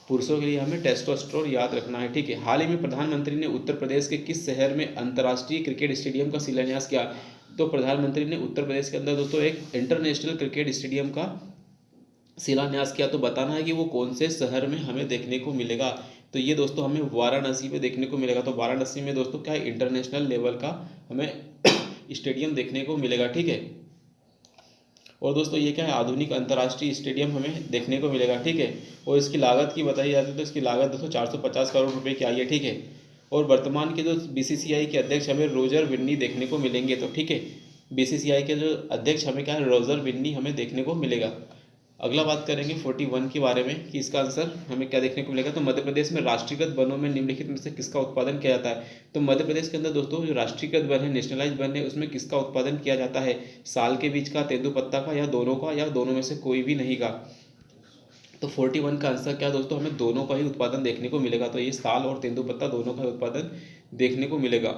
पुरुषों के लिए हमें टेस्टोस्टेरोन याद रखना है। ठीक है, हाल ही में प्रधानमंत्री ने उत्तर प्रदेश के किस शहर में अंतर्राष्ट्रीय क्रिकेट स्टेडियम का शिलान्यास किया। तो प्रधानमंत्री ने उत्तर प्रदेश के अंदर दोस्तों एक इंटरनेशनल क्रिकेट स्टेडियम का शिलान्यास किया। तो बताना है कि वो कौन से शहर में हमें देखने को मिलेगा। तो ये दोस्तों हमें वाराणसी में देखने को मिलेगा। तो वाराणसी में दोस्तों क्या है, इंटरनेशनल लेवल का हमें स्टेडियम देखने को मिलेगा। ठीक है, और दोस्तों ये क्या है, आधुनिक अंतर्राष्ट्रीय स्टेडियम हमें देखने को मिलेगा। ठीक है, और इसकी लागत की बताई जाती है तो इसकी लागत दोस्तों 450 करोड़ रुपए की आई है। ठीक है, और वर्तमान के जो बीसीसीआई के अध्यक्ष हमें रोजर विन्नी देखने को मिलेंगे। तो ठीक है, बीसीसीआई के जो अध्यक्ष हमें क्या है, रोजर विन्नी हमें देखने को मिलेगा। अगला बात करेंगे 41 के बारे में कि इसका आंसर हमें क्या देखने को मिलेगा। तो मध्य प्रदेश में राष्ट्रीयकृत वनों में निम्नलिखित में से किसका उत्पादन किया जाता है। तो मध्य प्रदेश के अंदर दोस्तों जो राष्ट्रीयकृत वन है, नेशनलाइज वन है, उसमें किसका उत्पादन किया जाता है, साल के बीज का, तेंदुपत्ता का, या दोनों का, या दोनों में से कोई भी नहीं का। तो 41 का आंसर क्या दोस्तों, हमें दोनों का ही उत्पादन देखने को मिलेगा। तो ये साल और तेंदुपत्ता दोनों का उत्पादन देखने को मिलेगा।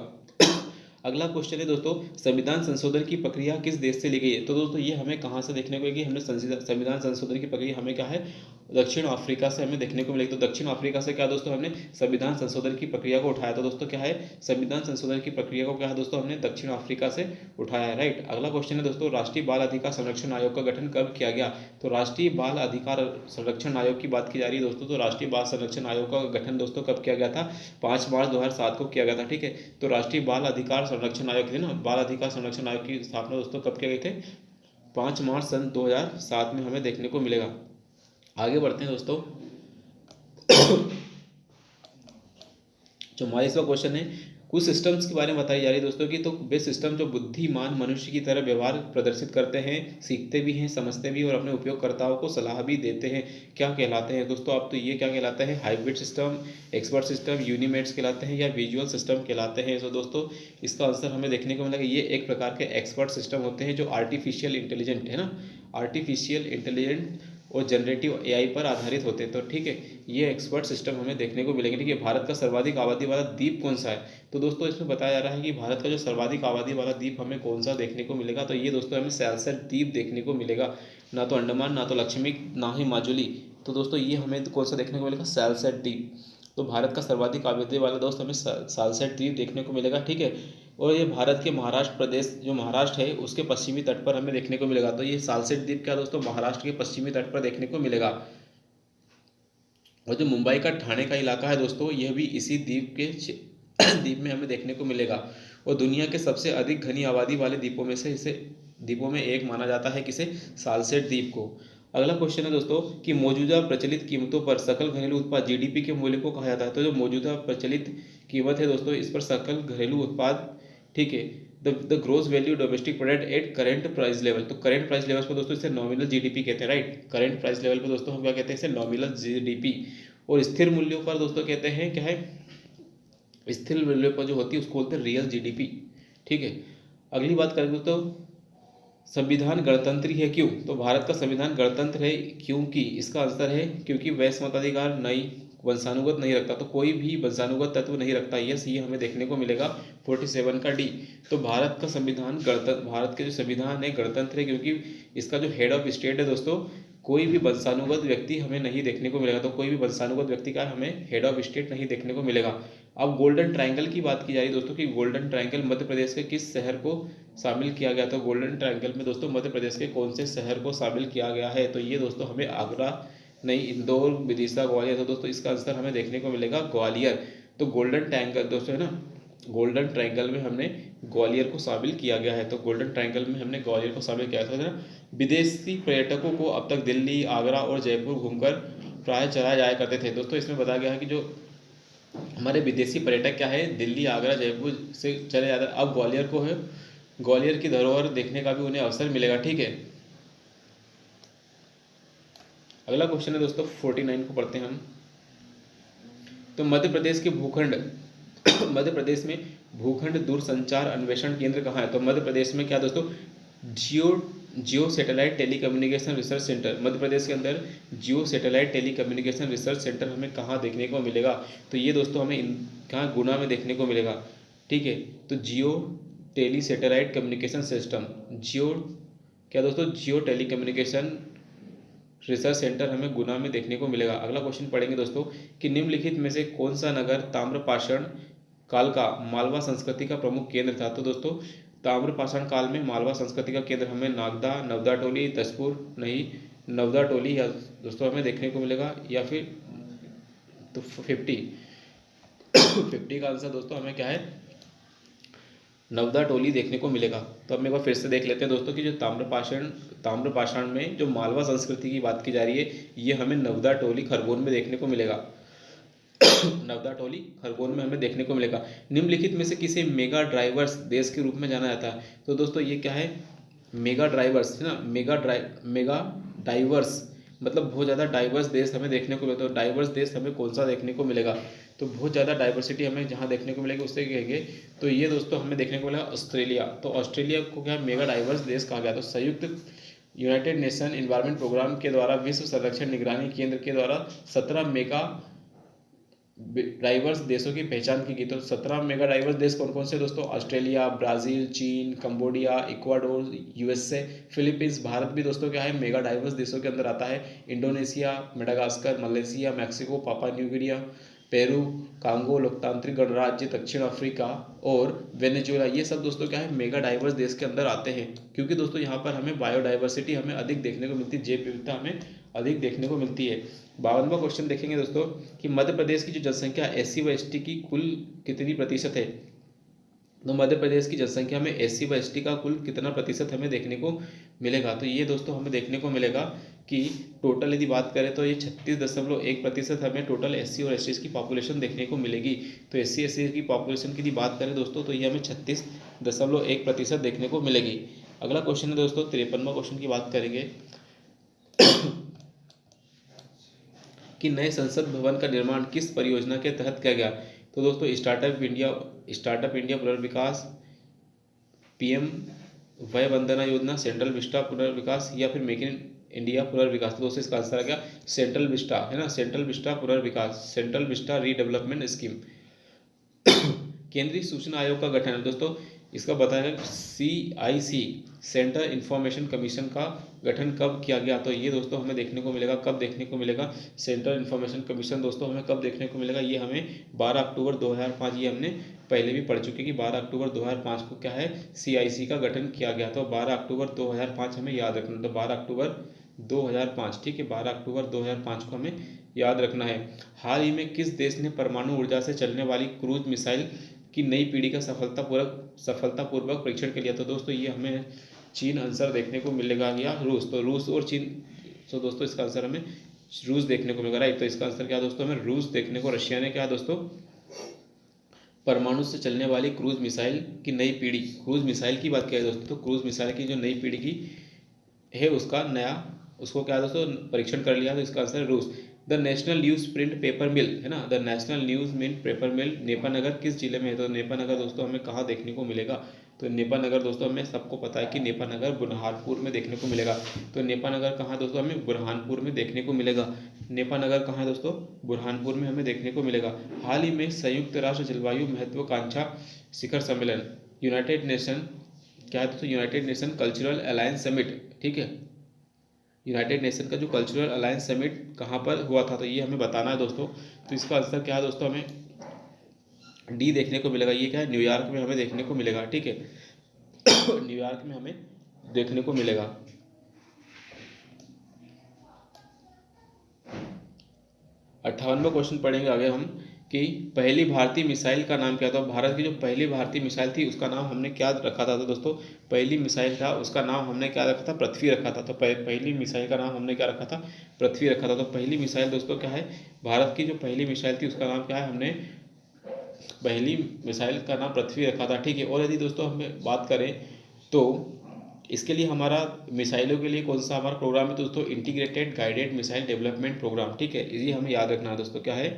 अगला क्वेश्चन है दोस्तों, संविधान संशोधन की प्रक्रिया किस देश से ली गई है। तो दोस्तों ये हमें कहाँ से देखने को मिलेगी, हमने संविधान संशोधन की प्रक्रिया हमें क्या है, दक्षिण अफ्रीका से हमें देखने को मिलेगी। तो दक्षिण अफ्रीका से क्या दोस्तों हमने संविधान संशोधन की प्रक्रिया को उठाया। तो दोस्तों क्या है, संविधान संशोधन की प्रक्रिया को क्या है दोस्तों, हमने दक्षिण अफ्रीका से उठाया है। राइट। अगला क्वेश्चन है दोस्तों, राष्ट्रीय बाल अधिकार संरक्षण आयोग का गठन कब किया गया। तो राष्ट्रीय बाल अधिकार संरक्षण आयोग की बात की जा रही है दोस्तों। तो राष्ट्रीय बाल संरक्षण आयोग का गठन दोस्तों कब किया गया था, 5 मार्च 2007 को किया गया था। ठीक है, तो राष्ट्रीय बाल अधिकार संरक्षण आयोग थे ना, बाल अधिकार संरक्षण आयोग की स्थापना दोस्तों कब किए गए थे, 5 मार्च सन 2007 में हमें देखने को मिलेगा। आगे बढ़ते हैं दोस्तों। 44वां क्वेश्चन है, कुछ सिस्टम्स के बारे में बताई जा रही है दोस्तों की। तो वे सिस्टम जो बुद्धिमान मनुष्य की तरह व्यवहार प्रदर्शित करते हैं, सीखते भी हैं, समझते भी और अपने उपयोगकर्ताओं को सलाह भी देते हैं, क्या कहलाते हैं दोस्तों। आप तो ये क्या कहलाते हैं, हाइब्रिड सिस्टम, एक्सपर्ट सिस्टम, यूनिमेट्स कहलाते हैं, या विजुअल सिस्टम कहलाते हैं। तो दोस्तों इसका आंसर हमें देखने को मिलेगा, ये एक प्रकार के एक्सपर्ट सिस्टम होते हैं जो आर्टिफिशियल इंटेलिजेंट है ना, आर्टिफिशियल इंटेलिजेंट और जनरेटिव एआई पर आधारित होते हैं। तो ठीक है, ये एक्सपर्ट सिस्टम हमें देखने को मिलेंगे। ठीक है, भारत का सर्वाधिक आबादी वाला द्वीप कौन सा है। तो दोस्तों इसमें बताया जा रहा है कि भारत का जो सर्वाधिक आबादी वाला द्वीप हमें कौन सा देखने को मिलेगा। तो ये दोस्तों हमें सेल्सर द्वीप देखने को मिलेगा, ना तो अंडमान, ना तो लक्षद्वीप, ना ही माजुली। तो दोस्तों ये हमें कौन सा देखने को मिलेगा, सेल्सर द्वीप। तो भारत का सर्वाधिक आबादी वाला दोस्त हमें सेल्सर द्वीप देखने को मिलेगा। ठीक है, और ये भारत के महाराष्ट्र प्रदेश, जो महाराष्ट्र है उसके पश्चिमी तट पर हमें देखने को मिलेगा। तो ये सालसेट द्वीप क्या दोस्तों, महाराष्ट्र के पश्चिमी तट पर देखने को मिलेगा। और जो मुंबई का ठाणे का इलाका है दोस्तों, यह भी इसी द्वीप के द्वीप में हमें देखने को मिलेगा। और दुनिया के सबसे अधिक घनी आबादी वाले द्वीपों में से इसे द्वीपों में एक माना जाता है किसे, सालसेट द्वीप को। अगला क्वेश्चन है दोस्तों कि मौजूदा प्रचलित कीमतों पर सकल घरेलू उत्पाद जीडीपी के मूल्य को कहा जाता है। तो जो मौजूदा प्रचलित कीमत है दोस्तों, इस पर सकल घरेलू उत्पाद, ठीक है, the gross value domestic product at current price level. तो करेंट प्राइस लेवल पर दोस्तों इसे नॉमिनल जीडीपी कहते हैं। राइट, करेंट प्राइस लेवल पर दोस्तों हम क्या कहते हैं, इसे नॉमिनल जीडीपी। और स्थिर मूल्यों पर दोस्तों कहते हैं क्या है, स्थिर मूल्यों पर जो होती है उसको बोलते हैं रियल जीडीपी। ठीक है, अगली बात करें दोस्तों, संविधान गणतंत्री है क्यों। तो भारत का संविधान गणतंत्र है क्योंकि, इसका आंसर है क्योंकि वैश्य मताधिकार नहीं, वंशानुगत नहीं रखता। तो कोई भी वंशानुगत तत्व नहीं रखता। यस, ये हमें देखने को मिलेगा 47 का डी। तो भारत का संविधान गणतंत्र, भारत के जो संविधान है गणतंत्र है क्योंकि इसका जो हेड ऑफ स्टेट है दोस्तों, कोई भी वंशानुगत व्यक्ति हमें नहीं देखने को मिलेगा। तो कोई भी वंशानुगत व्यक्ति का हमें हेड ऑफ स्टेट नहीं देखने को मिलेगा। अब गोल्डन ट्रायंगल की बात की जा रही है दोस्तों कि गोल्डन ट्रायंगल मध्य प्रदेश के किस शहर को शामिल किया गया। तो गोल्डन ट्रायंगल में दोस्तों मध्य प्रदेश के कौन से शहर को शामिल किया गया है। तो ये दोस्तों हमें आगरा नहीं, इंदौर, विदिशा, ग्वालियर। तो दोस्तों इसका आंसर हमें देखने को मिलेगा ग्वालियर। तो गोल्डन ट्रायंगल दोस्तों है ना, गोल्डन ट्रायंगल में हमने ग्वालियर को शामिल किया गया है। तो गोल्डन ट्रायंगल में हमने ग्वालियर को शामिल किया था ना। विदेशी पर्यटकों को अब तक दिल्ली, आगरा और जयपुर घूमकर प्राय चलाए जाया करते थे। दोस्तों इसमें बताया गया है कि जो हमारे विदेशी पर्यटक क्या है, दिल्ली, आगरा, जयपुर से चले जाते, अब ग्वालियर को है, ग्वालियर की धरोहर देखने का भी उन्हें अवसर मिलेगा। ठीक है, अगला क्वेश्चन है दोस्तों 49 को पढ़ते हैं हम। तो मध्य प्रदेश के भूखंड मध्य प्रदेश में भूखंड दूरसंचार अन्वेषण केंद्र कहाँ है? तो मध्य प्रदेश में क्या दोस्तों, जियो satellite telecommunication research centre, Madhya Pradesh के अंदर जियो सैटेलाइट टेलीकम्युनिकेशन रिसर्च सेंटर हमें कहाँ देखने को मिलेगा? तो ये दोस्तों हमें कहाँ, गुना में देखने को मिलेगा। ठीक है, तो जियो टेली सैटेलाइट कम्युनिकेशन सिस्टम, जियो क्या दोस्तों, जियो टेलीकम्युनिकेशन रिसर्च सेंटर हमें गुना में देखने को मिलेगा। अगला क्वेश्चन पढ़ेंगे दोस्तों कि निम्नलिखित में से कौन सा नगर ताम्रपाषाण काल का मालवा संस्कृति का प्रमुख केंद्र था? तो दोस्तों ताम्रपाषाण काल में मालवा संस्कृति का केंद्र हमें नागदा, नवदा टोली, तजपुर नहीं, नवदा टोली या दोस्तों हमें देखने को मिलेगा, या फिर तो 50 का आंसर दोस्तों हमें क्या है, नवदा टोली देखने को मिलेगा। तो अब एक बार फिर से देख लेते हैं दोस्तों कि जो ताम्रपाषाण में जो मालवा संस्कृति की बात की जा रही है, ये हमें नवदा टोली खरगोन में देखने को मिलेगा। नवदा टोली खरगोन में हमें देखने को मिलेगा। निम्नलिखित में से किसे मेगा ड्राइवर्स देश के रूप में जाना जाता है? तो दोस्तों ये क्या है, मेगा ड्राइवर्स है ना, मेगा डाइवर्स मतलब बहुत ज़्यादा डाइवर्स देश हमें देखने को मिलता है। तो डाइवर्स देश हमें कौन सा देखने को मिलेगा? तो बहुत ज़्यादा डाइवर्सिटी हमें जहाँ देखने को मिलेगी उससे कहेंगे, तो ये दोस्तों हमें देखने को मिलेगा ऑस्ट्रेलिया। तो ऑस्ट्रेलिया को क्या मेगा डाइवर्स देश कहा गया? तो संयुक्त यूनाइटेड नेशन इन्वायरमेंट प्रोग्राम के द्वारा विश्व संरक्षण निगरानी केंद्र के द्वारा 17 मेगा डाइवर्स देशों की पहचान की गई। तो 17 मेगा डाइवर्स देश कौन कौन से दोस्तों? ऑस्ट्रेलिया, ब्राज़ील, चीन, Cambodia, Ecuador, USA, Philippines. Bharat भी दोस्तों क्या है, मेगा डाइवर्स देशों के अंदर आता है। इंडोनेशिया, मेडागास्कर, मलेशिया, मैक्सिको, पापा न्यू गिनिया, पेरू, कांगो, लोकतांत्रिक गणराज्य दक्षिण अफ्रीका और वेनेजुएला, ये सब दोस्तों क्या है, मेगा डाइवर्स देश के अंदर आते हैं। क्योंकि दोस्तों यहाँ पर हमें बायोडाइवर्सिटी हमें अधिक देखने को मिलती है, जैव विविधता हमें अधिक देखने को मिलती है। 52वां क्वेश्चन देखेंगे दोस्तों कि मध्य प्रदेश की जो जनसंख्या एससी व एसटी की कुल कितनी प्रतिशत है? तो मध्य प्रदेश की जनसंख्या में एससी व एसटी का कुल कितना प्रतिशत हमें देखने को मिलेगा? तो ये दोस्तों हमें देखने को मिलेगा कि टोटल यदि बात करें तो ये 36.1% हमें टोटल एससी और एसटी की पॉपुलेशन देखने को मिलेगी। तो एससी एसटी की पॉपुलेशन की यदि बात करें दोस्तों तो ये हमें 36.1% देखने को मिलेगी। अगला क्वेश्चन है दोस्तों 53वां क्वेश्चन की बात करेंगे कि नए संसद भवन का निर्माण किस परियोजना के तहत किया गया? तो दोस्तों स्टार्टअप इंडिया पुनर्विकास, पीएम वय वंदना योजना, सेंट्रल विस्टा पुनर्विकास या फिर मेक इन इंडिया पुनर्विकास। तो दोस्तों इसका आंसर आ गया सेंट्रल विस्टा, है ना, सेंट्रल विस्टा पुनर्विकास, सेंट्रल विस्टा रीडेवलपमेंट स्कीम। केंद्रीय सूचना आयोग का गठन है दोस्तों, इसका बताया CIC सेंटर इंफॉर्मेशन कमीशन का गठन कब किया गया? तो ये दोस्तों हमें देखने को मिलेगा, कब देखने को मिलेगा सेंट्रल इंफॉर्मेशन कमीशन दोस्तों हमें कब देखने को मिलेगा? ये हमें 12 अक्टूबर 2005, ये हमने पहले भी पढ़ चुके कि 12 अक्टूबर 2005 को क्या है, CIC का गठन किया गया। तो 12 अक्टूबर 2005 हमें याद रखना। तो 12 अक्टूबर 2005, ठीक है, 12 अक्टूबर 2005 को हमें याद रखना है। हाल ही में किस देश ने परमाणु ऊर्जा से चलने वाली क्रूज मिसाइल की नई पीढ़ी का सफलतापूर्वक परीक्षण कर लिया? तो दोस्तों ये हमें चीन आंसर देखने को मिलेगा या रूस? तो रूस और चीन, तो दोस्तों इसका आंसर हमें रूस देखने को मिलेगा, राइट। तो इसका आंसर क्या दोस्तों, हमें रूस देखने को, रशिया ने क्या दोस्तों, परमाणु से चलने वाली क्रूज मिसाइल की नई पीढ़ी, क्रूज मिसाइल की बात किया दोस्तों, तो क्रूज मिसाइल की जो नई पीढ़ी की है उसको क्या दोस्तों परीक्षण कर लिया। तो इसका आंसर है रूस। The national news print paper mill, है ना, the national news print paper mill Nepanagar किस जिले में है? तो नेपानगर दोस्तों हमें कहाँ देखने को मिलेगा? तो नेपानगर दोस्तों हमें सबको पता है कि नेपानगर बुरहानपुर में देखने को मिलेगा। तो नेपानगर कहाँ दोस्तों, हमें बुरहानपुर में देखने को मिलेगा। नेपानगर कहाँ है दोस्तों, बुरहानपुर में हमें देखने को मिलेगा। हाल ही में संयुक्त राष्ट्र जलवायु महत्वाकांक्षा शिखर सम्मेलन, यूनाइटेड नेशन क्या है दोस्तों, United nation cultural alliance summit, ठीक है, यूनाइटेड नेशन का जो कल्चरल अलायंस समिट कहाँ पर हुआ था? तो ये हमें बताना है दोस्तों। तो इसका आंसर क्या है दोस्तों, हमें डी देखने को मिलेगा। ये क्या है, न्यूयॉर्क में हमें देखने को मिलेगा, ठीक है। न्यूयॉर्क में हमें देखने को मिलेगा। 58वां क्वेश्चन पढ़ेंगे आगे हम कि पहली भारतीय मिसाइल का नाम क्या था? भारत की जो पहली भारतीय मिसाइल थी उसका नाम हमने क्या रखा था? तो दोस्तों पहली मिसाइल था उसका नाम हमने क्या रखा था? पृथ्वी रखा था। तो पहली मिसाइल का नाम हमने क्या रखा था? पृथ्वी रखा था। तो पहली मिसाइल दोस्तों क्या है, भारत की जो पहली मिसाइल थी उसका नाम क्या है, हमने पहली मिसाइल का नाम पृथ्वी रखा था, ठीक है। और यदि दोस्तों हम बात करें तो इसके लिए हमारा मिसाइलों के लिए कौन सा हमारा प्रोग्राम है? तो दोस्तों integrated guided missile development program, ठीक है, ये हमें याद रखना है दोस्तों, क्या है,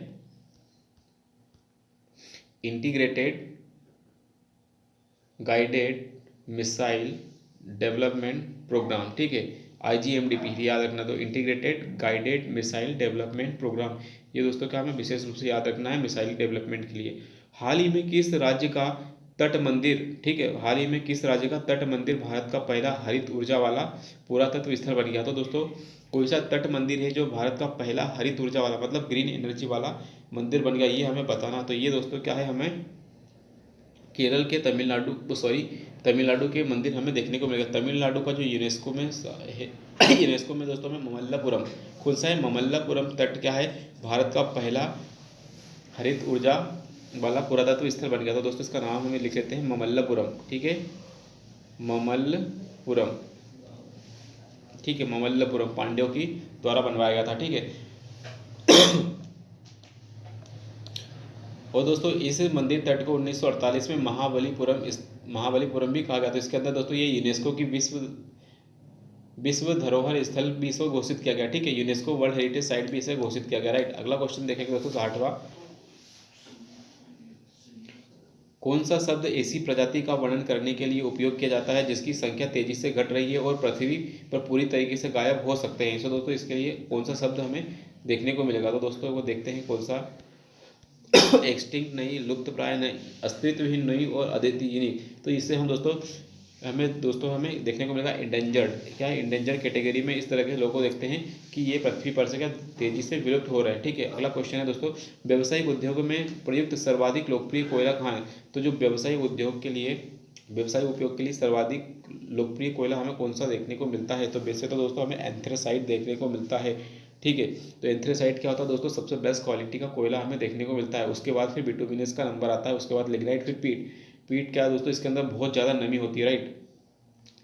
integrated guided missile development program, ठीक है, IGMDP याद रखना। तो integrated guided missile development program, ये दोस्तों क्या हमें विशेष रूप से याद रखना है मिसाइल डेवलपमेंट के लिए। हाल ही में किस राज्य का तट मंदिर, ठीक है, हाल ही में किस राज्य का तट मंदिर भारत का पहला हरित ऊर्जा वाला पुरातत्व स्थल बन गया? तो दोस्तों कोई सा तट मंदिर है जो भारत का पहला हरित ऊर्जा वाला मतलब ग्रीन एनर्जी वाला मंदिर बन गया, ये हमें बताना। तो ये दोस्तों क्या है, हमें केरल के तमिलनाडु के मंदिर हमें देखने को मिलेगा। तमिलनाडु का जो यूनेस्को में है यूनेस्को में दोस्तों हमें ममल्लापुरम, कौन सा है, ममल्लापुरम तट क्या है, भारत का पहला हरित ऊर्जा वाला पुरातत्व स्थल बन गया। तो दोस्तों इसका नाम हमें लिख लेते हैं ममल्लापुरम, ठीक है, ममल्लपुरम, ठीक है, ममल्लापुरम पांड्यों की द्वारा बनवाया गया था, ठीक है। और दोस्तों इस मंदिर तट को 1948 में महाबलीपुरम भी कहा गया था। इसके अंदर दोस्तों ये यूनेस्को की विश्व धरोहर स्थल भी इसको घोषित किया गया, ठीक है, यूनेस्को वर्ल्ड हेरिटेज साइट भी इसे घोषित किया गया, राइट। अगला क्वेश्चन देखेंगे दोस्तों 60वां। कौन सा शब्द ऐसी प्रजाति का वर्णन करने के लिए उपयोग किया जाता है जिसकी संख्या तेजी से घट रही है और पृथ्वी पर पूरी तरीके से गायब हो सकते हैं? तो दोस्तों इसके लिए कौन सा शब्द हमें देखने को मिलेगा? तो दोस्तों वो देखते हैं कौन सा। एक्सटिंक्ट नहीं, लुप्त प्राय नहीं, अस्तित्वहीन नहीं और अद्वितीय नहीं। तो इससे हम दोस्तों हमें देखने को मिलेगा इंडेंजर्ड, क्या है, इंडेंजर कैटेगरी में इस तरह के लोगों को देखते हैं कि ये पृथ्वी पर से क्या तेजी से विलुप्त हो रहा है, ठीक है। अगला क्वेश्चन है दोस्तों, व्यावसायिक उद्योगों में प्रयुक्त सर्वाधिक लोकप्रिय कोयला कहाँ है? तो जो व्यवसायिक उपयोग के लिए सर्वाधिक लोकप्रिय कोयला हमें कौन सा देखने को मिलता है? तो वैसे तो दोस्तों हमें एंथ्रेसाइट देखने को मिलता है, ठीक है। तो एंथ्रेसाइट क्या होता है दोस्तों, सबसे बेस्ट क्वालिटी का कोयला हमें देखने को मिलता है। उसके बाद फिर बिटुमिनस का नंबर आता है, उसके बाद लिग्नाइट, फिर पीट क्या है दोस्तों, इसके अंदर बहुत ज़्यादा नमी होती है, राइट,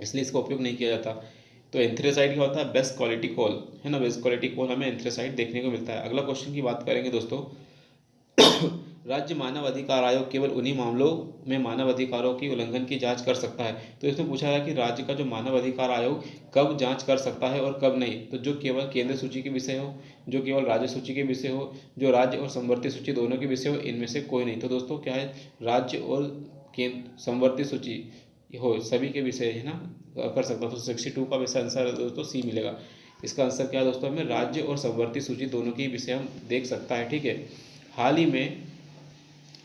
इसलिए इसका उपयोग नहीं किया जाता। तो एंथ्रेसाइट क्या होता है, बेस्ट क्वालिटी कोल है ना, बेस्ट क्वालिटी कोल हमें एंथ्रेसाइट देखने को मिलता है। अगला क्वेश्चन की बात करेंगे दोस्तों। राज्य मानव अधिकार आयोग केवल उन्हीं मामलों में मानव अधिकारों की उल्लंघन की जांच कर सकता है। तो इसमें पूछा गया कि राज्य का जो मानव अधिकार आयोग कब जांच कर सकता है और कब नहीं? तो जो केवल केंद्र सूची के विषय हो, जो केवल राज्य सूची के विषय हो, जो राज्य और संवर्ती सूची दोनों के विषय हो, इनमें से कोई नहीं। तो दोस्तों क्या है, राज्य और केंद्र संवर्ती सूची हो सभी के विषय है ना कर सकता। तो 62 का वैसा आंसर है दोस्तों सी मिलेगा। इसका आंसर क्या है दोस्तों, हमें राज्य और संवर्ती सूची दोनों के विषय हम देख सकता है, ठीक है। हाल ही में,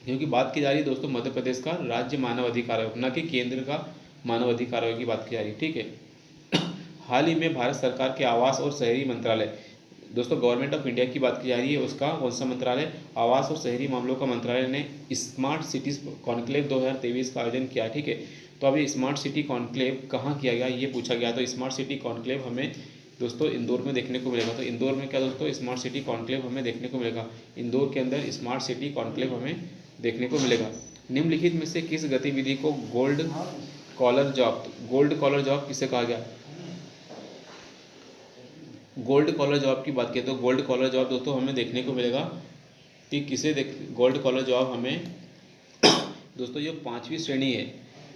क्योंकि बात की जा रही है दोस्तों मध्य प्रदेश का राज्य मानव अधिकार आयोग, न कि केंद्र का मानव अधिकार आयोग की बात की जा रही है, ठीक है। हाल ही में भारत सरकार के आवास और शहरी मंत्रालय, दोस्तों गवर्नमेंट ऑफ इंडिया की बात की जा रही है, उसका कौन सा मंत्रालय, आवास और शहरी मामलों का मंत्रालय ने स्मार्ट सिटीज कॉन्क्लेव 2023 का आयोजन किया, ठीक है। तो अभी स्मार्ट सिटी कॉन्क्लेव कहाँ किया गया ये पूछा गया। तो स्मार्ट सिटी कॉन्क्लेव हमें दोस्तों इंदौर में देखने को मिलेगा। तो इंदौर में क्या दोस्तों, स्मार्ट सिटी कॉन्क्लेव हमें देखने को मिलेगा, इंदौर के अंदर स्मार्ट सिटी कॉन्क्लेव हमें देखने को मिलेगा। निम्नलिखित में से किस गतिविधि को गोल्ड कॉलर जॉब किसे कहा गया? गोल्ड कॉलर जॉब की बात करें तो गोल्ड कॉलर जॉब दोस्तों हमें देखने को मिलेगा कि गोल्ड कॉलर जॉब हमें दोस्तों ये 5वीं श्रेणी है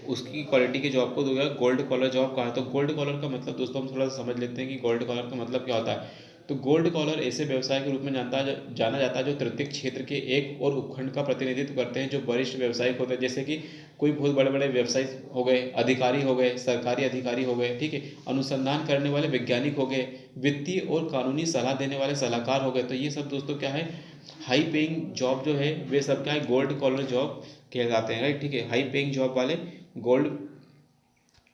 उसकी क्वालिटी के जॉब को दोगे गोल्ड कॉलर जॉब कहा है। तो गोल्ड कॉलर का मतलब दोस्तों हम थोड़ा सा समझ लेते हैं कि गोल्ड कॉलर का मतलब क्या होता है। तो गोल्ड कॉलर ऐसे व्यवसाय के रूप में जाना जाता है जो तृतीयक क्षेत्र के एक और उपखंड का प्रतिनिधित्व करते हैं, जो वरिष्ठ व्यावसायिक होते हैं, जैसे कि कोई बहुत बड़े बड़े व्यवसायी हो गए, अधिकारी हो गए, सरकारी अधिकारी हो गए, ठीक है, अनुसंधान करने वाले वैज्ञानिक हो गए, वित्तीय और कानूनी सलाह देने वाले सलाहकार हो गए। तो ये सब दोस्तों क्या है, हाई पेइंग जॉब जो है वे सब क्या है, गोल्ड कॉलर जॉब कहलाते हैं, राइट, ठीक है। हाई पेइंग जॉब वाले गोल्ड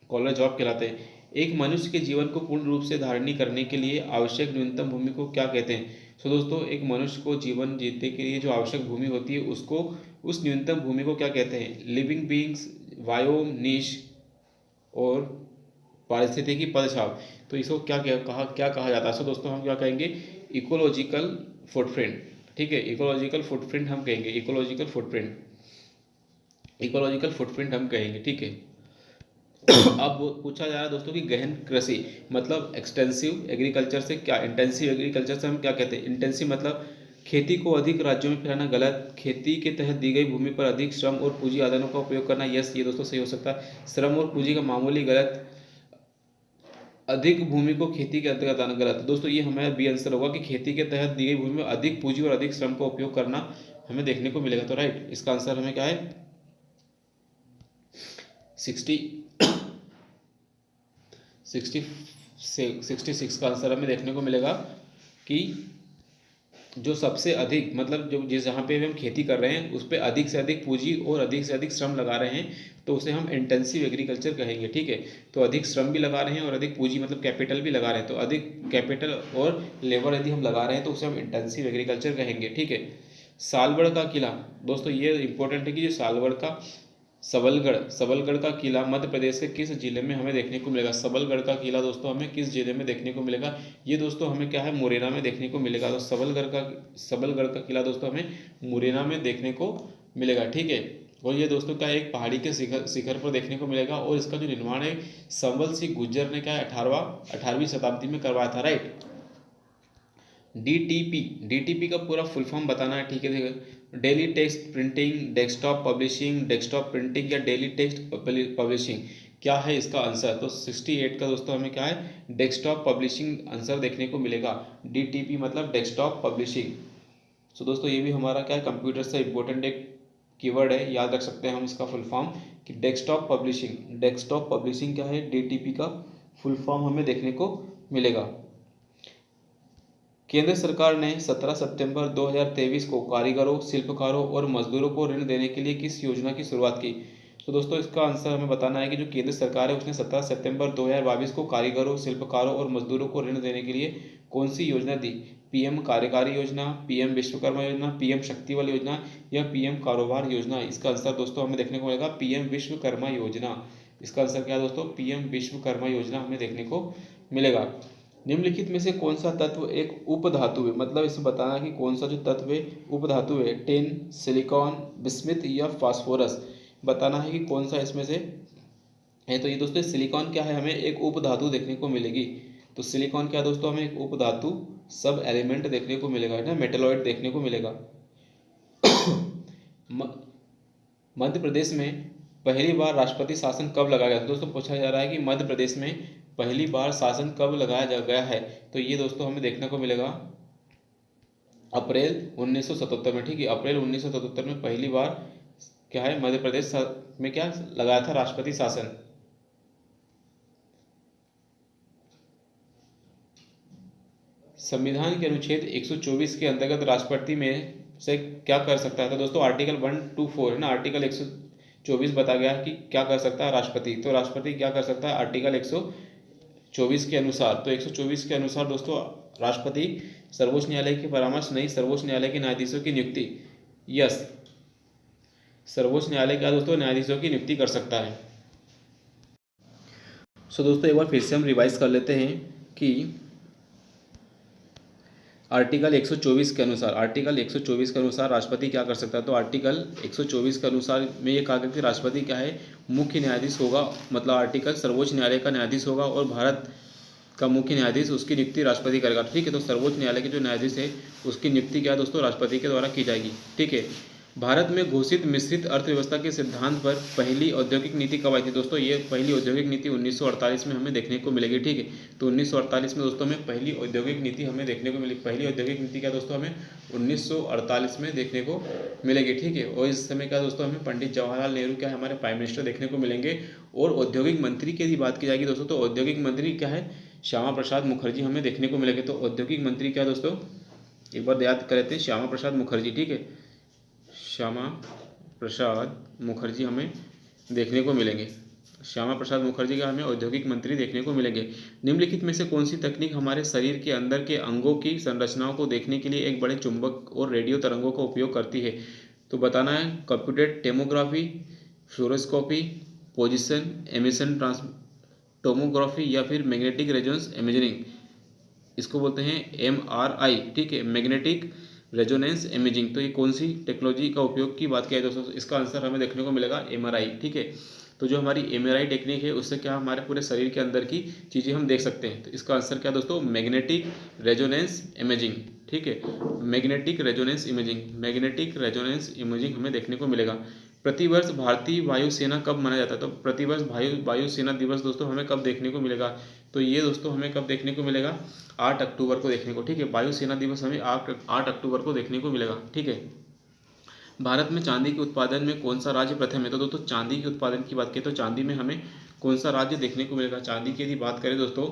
कॉलर जॉब कहलाते हैं। एक मनुष्य के जीवन को पूर्ण रूप से धारणी करने के लिए आवश्यक न्यूनतम भूमि को क्या कहते हैं? तो दोस्तों एक मनुष्य को जीवन जीने के लिए जो आवश्यक भूमि होती है उसको, उस न्यूनतम भूमि को क्या कहते हैं? लिविंग बींग्स, वायोम, नीश और पारिस्थितिकी पदछाव। तो इसको क्या कहा जाता है? सो दोस्तों हम क्या कहेंगे, इकोलॉजिकल फुटप्रिंट, ठीक है, इकोलॉजिकल फुटप्रिंट हम कहेंगे, इकोलॉजिकल फुटप्रिंट हम कहेंगे, ठीक है। अब पूछा जा रहा है दोस्तों कि गहन कृषि मतलब एक्सटेंसिव एग्रीकल्चर से क्या, इंटेंसिव एग्रीकल्चर से हम क्या कहते हैं? इंटेंसिव मतलब खेती को अधिक राज्यों में फैलाना, गलत। खेती के तहत दी गई भूमि पर अधिक श्रम और पूंजी आदानों का उपयोग करना, यस ये दोस्तों सही हो सकता है। श्रम और पूंजी का मामूली, गलत। अधिक भूमि को खेती के अंतर्गत आना, गलत। दोस्तों ये हमारा बी आंसर होगा कि खेती के तहत दी गई भूमि में अधिक पूंजी और अधिक श्रम का उपयोग करना हमें देखने को मिलेगा। तो राइट, इसका आंसर हमें क्या है 66 का आंसर हमें देखने को मिलेगा कि जो सबसे अधिक मतलब जो जिस जहाँ पे भी हम खेती कर रहे हैं उस पर अधिक से अधिक पूंजी और अधिक से अधिक श्रम लगा रहे हैं तो उसे हम इंटेंसिव एग्रीकल्चर कहेंगे। ठीक है, तो अधिक श्रम भी लगा रहे हैं और अधिक पूंजी मतलब कैपिटल भी लगा रहे हैं, तो अधिक कैपिटल और लेबर यदि हम लगा रहे हैं तो उसे हम इंटेंसिव एग्रीकल्चर कहेंगे। ठीक है, सालगढ़ का किला दोस्तों ये इंपॉर्टेंट है कि जो सालगढ़ का सबलगढ़ का किला मध्य प्रदेश के किस जिले में हमें देखने को मिलेगा। सबलगढ़ का किला दोस्तों हमें किस जिले में देखने को मिलेगा, ये दोस्तों हमें क्या है मुरैना में देखने को मिलेगा। तो सबलगढ़ का किला दोस्तों हमें मुरैना में देखने को मिलेगा। ठीक है, और ये दोस्तों क्या एक पहाड़ी के शिखर पर देखने को मिलेगा और इसका जो निर्माण है संबल सिंह गुर्जर ने क्या है 18वीं शताब्दी में करवाया था। राइट, डीटीपी का पूरा फुल फॉर्म बताना है। ठीक है, daily text printing, desktop printing या डेली टेक्स्ट पब्लिशिंग, क्या है इसका आंसर। तो 68 का दोस्तों हमें क्या है डेस्कटॉप पब्लिशिंग आंसर देखने को मिलेगा। डीटीपी मतलब डेस्कटॉप पब्लिशिंग। सो दोस्तों ये भी हमारा क्या है कंप्यूटर से इंपॉर्टेंट एक कीवर्ड है, याद रख सकते हैं हम इसका फुल फॉर्म कि डेस्कटॉप पब्लिशिंग क्या है डीटीपी का फुल फॉर्म हमें देखने को मिलेगा। केंद्र सरकार ने 17 सितंबर 2023 को कारीगरों, शिल्पकारों और मजदूरों को ऋण देने के लिए किस योजना की शुरुआत की। तो दोस्तों इसका आंसर हमें बताना है कि जो केंद्र सरकार है उसने 17 सितंबर 2022 को कारीगरों, शिल्पकारों और मजदूरों को ऋण देने के लिए कौन सी योजना दी। पीएम कार्यकारी योजना, पीएम विश्वकर्मा योजना, पीएम शक्ति बल योजना या पीएम कारोबार योजना। इसका आंसर दोस्तों हमें देखने को मिलेगा पीएम विश्वकर्मा योजना। इसका आंसर क्या है दोस्तों पीएम विश्वकर्मा योजना हमें देखने को मिलेगा। निम्नलिखित में से कौन सा तत्व एक उपधातु है, मतलब इसमें बताना है कि कौन सा जो तत्व है उपधातु है, टिन, सिलिकॉन, बिस्मिथ या फास्फोरस। बताना है कि कौन सा इसमें से है। तो ये दोस्तों सिलिकॉन क्या है हमें एक उपधातु देखने को मिलेगी। तो सिलिकॉन क्या दोस्तों हमें एक उपधातु सब एलिमेंट देखने को मिलेगा ना, मेटेलॉइड देखने को मिलेगा। मध्य प्रदेश में पहली बार राष्ट्रपति शासन कब लगाया गया था। दोस्तों पूछा जा रहा है कि मध्य प्रदेश में पहली बार शासन कब लगाया गया है। तो ये दोस्तों हमें देखने को मिलेगा अप्रैल 1977 में। ठीक है, अप्रैल 1977 में पहली बार क्या है मध्य प्रदेश में क्या लगाया था राष्ट्रपति शासन। संविधान के अनुच्छेद 124 के अंतर्गत राष्ट्रपति में से क्या कर सकता है। तो दोस्तों आर्टिकल 124 है ना, आर्टिकल 124 बता गया कि क्या कर सकता है राष्ट्रपति। तो राष्ट्रपति क्या कर सकता है आर्टिकल 124 के अनुसार। तो 124 के अनुसार दोस्तों राष्ट्रपति सर्वोच्च न्यायालय के परामर्श नहीं, सर्वोच्च न्यायालय के न्यायाधीशों की नियुक्ति, यस सर्वोच्च न्यायालय क्या दोस्तों न्यायाधीशों की नियुक्ति कर सकता है। सो दोस्तों एक बार फिर से हम रिवाइज कर लेते हैं कि आर्टिकल 124 के अनुसार राष्ट्रपति क्या कर सकता है। तो आर्टिकल 124 के अनुसार में ये कहा गया कि राष्ट्रपति क्या है मुख्य न्यायाधीश होगा, मतलब आर्टिकल सर्वोच्च न्यायालय का न्यायाधीश होगा और भारत का मुख्य न्यायाधीश उसकी नियुक्ति राष्ट्रपति करेगा। ठीक है, तो सर्वोच्च न्यायालय के जो न्यायाधीश है उसकी नियुक्ति क्या दोस्तों राष्ट्रपति के द्वारा की जाएगी। ठीक है, भारत में घोषित मिश्रित अर्थव्यवस्था के सिद्धांत पर पहली औद्योगिक नीति कब आई थी। दोस्तों ये पहली औद्योगिक नीति 1948 में हमें देखने को मिलेगी। ठीक है, तो 1948 में दोस्तों हमें पहली औद्योगिक नीति हमें देखने को मिली। पहली औद्योगिक नीति क्या दोस्तों हमें 1948 में देखने को मिलेगी। ठीक है, और इस समय क्या दोस्तों हमें पंडित जवाहरलाल नेहरू क्या है हमारे प्राइम मिनिस्टर देखने को मिलेंगे। और औद्योगिक मंत्री की यदि बात की जाएगी दोस्तों तो औद्योगिक मंत्री क्या है श्यामा प्रसाद मुखर्जी हमें देखने को मिलेंगे। तो औद्योगिक मंत्री क्या दोस्तों एक बार याद कर लेते हैं श्यामा प्रसाद मुखर्जी। ठीक है, श्यामा प्रसाद मुखर्जी हमें देखने को मिलेंगे। श्यामा प्रसाद मुखर्जी का हमें औद्योगिक मंत्री देखने को मिलेंगे। निम्नलिखित में से कौन सी तकनीक हमारे शरीर के अंदर के अंगों की संरचनाओं को देखने के लिए एक बड़े चुंबक और रेडियो तरंगों का उपयोग करती है। तो बताना है computed tomography, fluoroscopy, position emission tomography या फिर मैग्नेटिक रेजोनेंस इमेजिंग। इसको बोलते हैं MRI। ठीक है, मैग्नेटिक रेजोनेंस इमेजिंग। तो ये कौन सी टेक्नोलॉजी का उपयोग की बात किया है दोस्तों, इसका आंसर हमें देखने को मिलेगा MRI। ठीक है, तो जो हमारी MRI टेक्निक है उससे क्या हमारे पूरे शरीर के अंदर की चीज़ें हम देख सकते हैं। तो इसका आंसर क्या दोस्तों मैग्नेटिक रेजोनेंस इमेजिंग। ठीक है, मैग्नेटिक रेजोनेंस इमेजिंग हमें देखने को मिलेगा। प्रतिवर्ष भारतीय वायुसेना कब मनाया जाता है। तो प्रतिवर्ष वायुसेना दिवस दोस्तों हमें कब देखने को मिलेगा। तो ये दोस्तों हमें कब देखने को मिलेगा 8 अक्टूबर को देखने को। ठीक है, वायुसेना दिवस हमें 8 अक्टूबर को देखने को मिलेगा। ठीक है, भारत में चांदी के उत्पादन में कौन सा राज्य प्रथम है? तो दोस्तों चांदी के उत्पादन की बात करें तो चांदी में हमें कौन सा राज्य देखने को मिलेगा? चांदी की यदि बात करें दोस्तों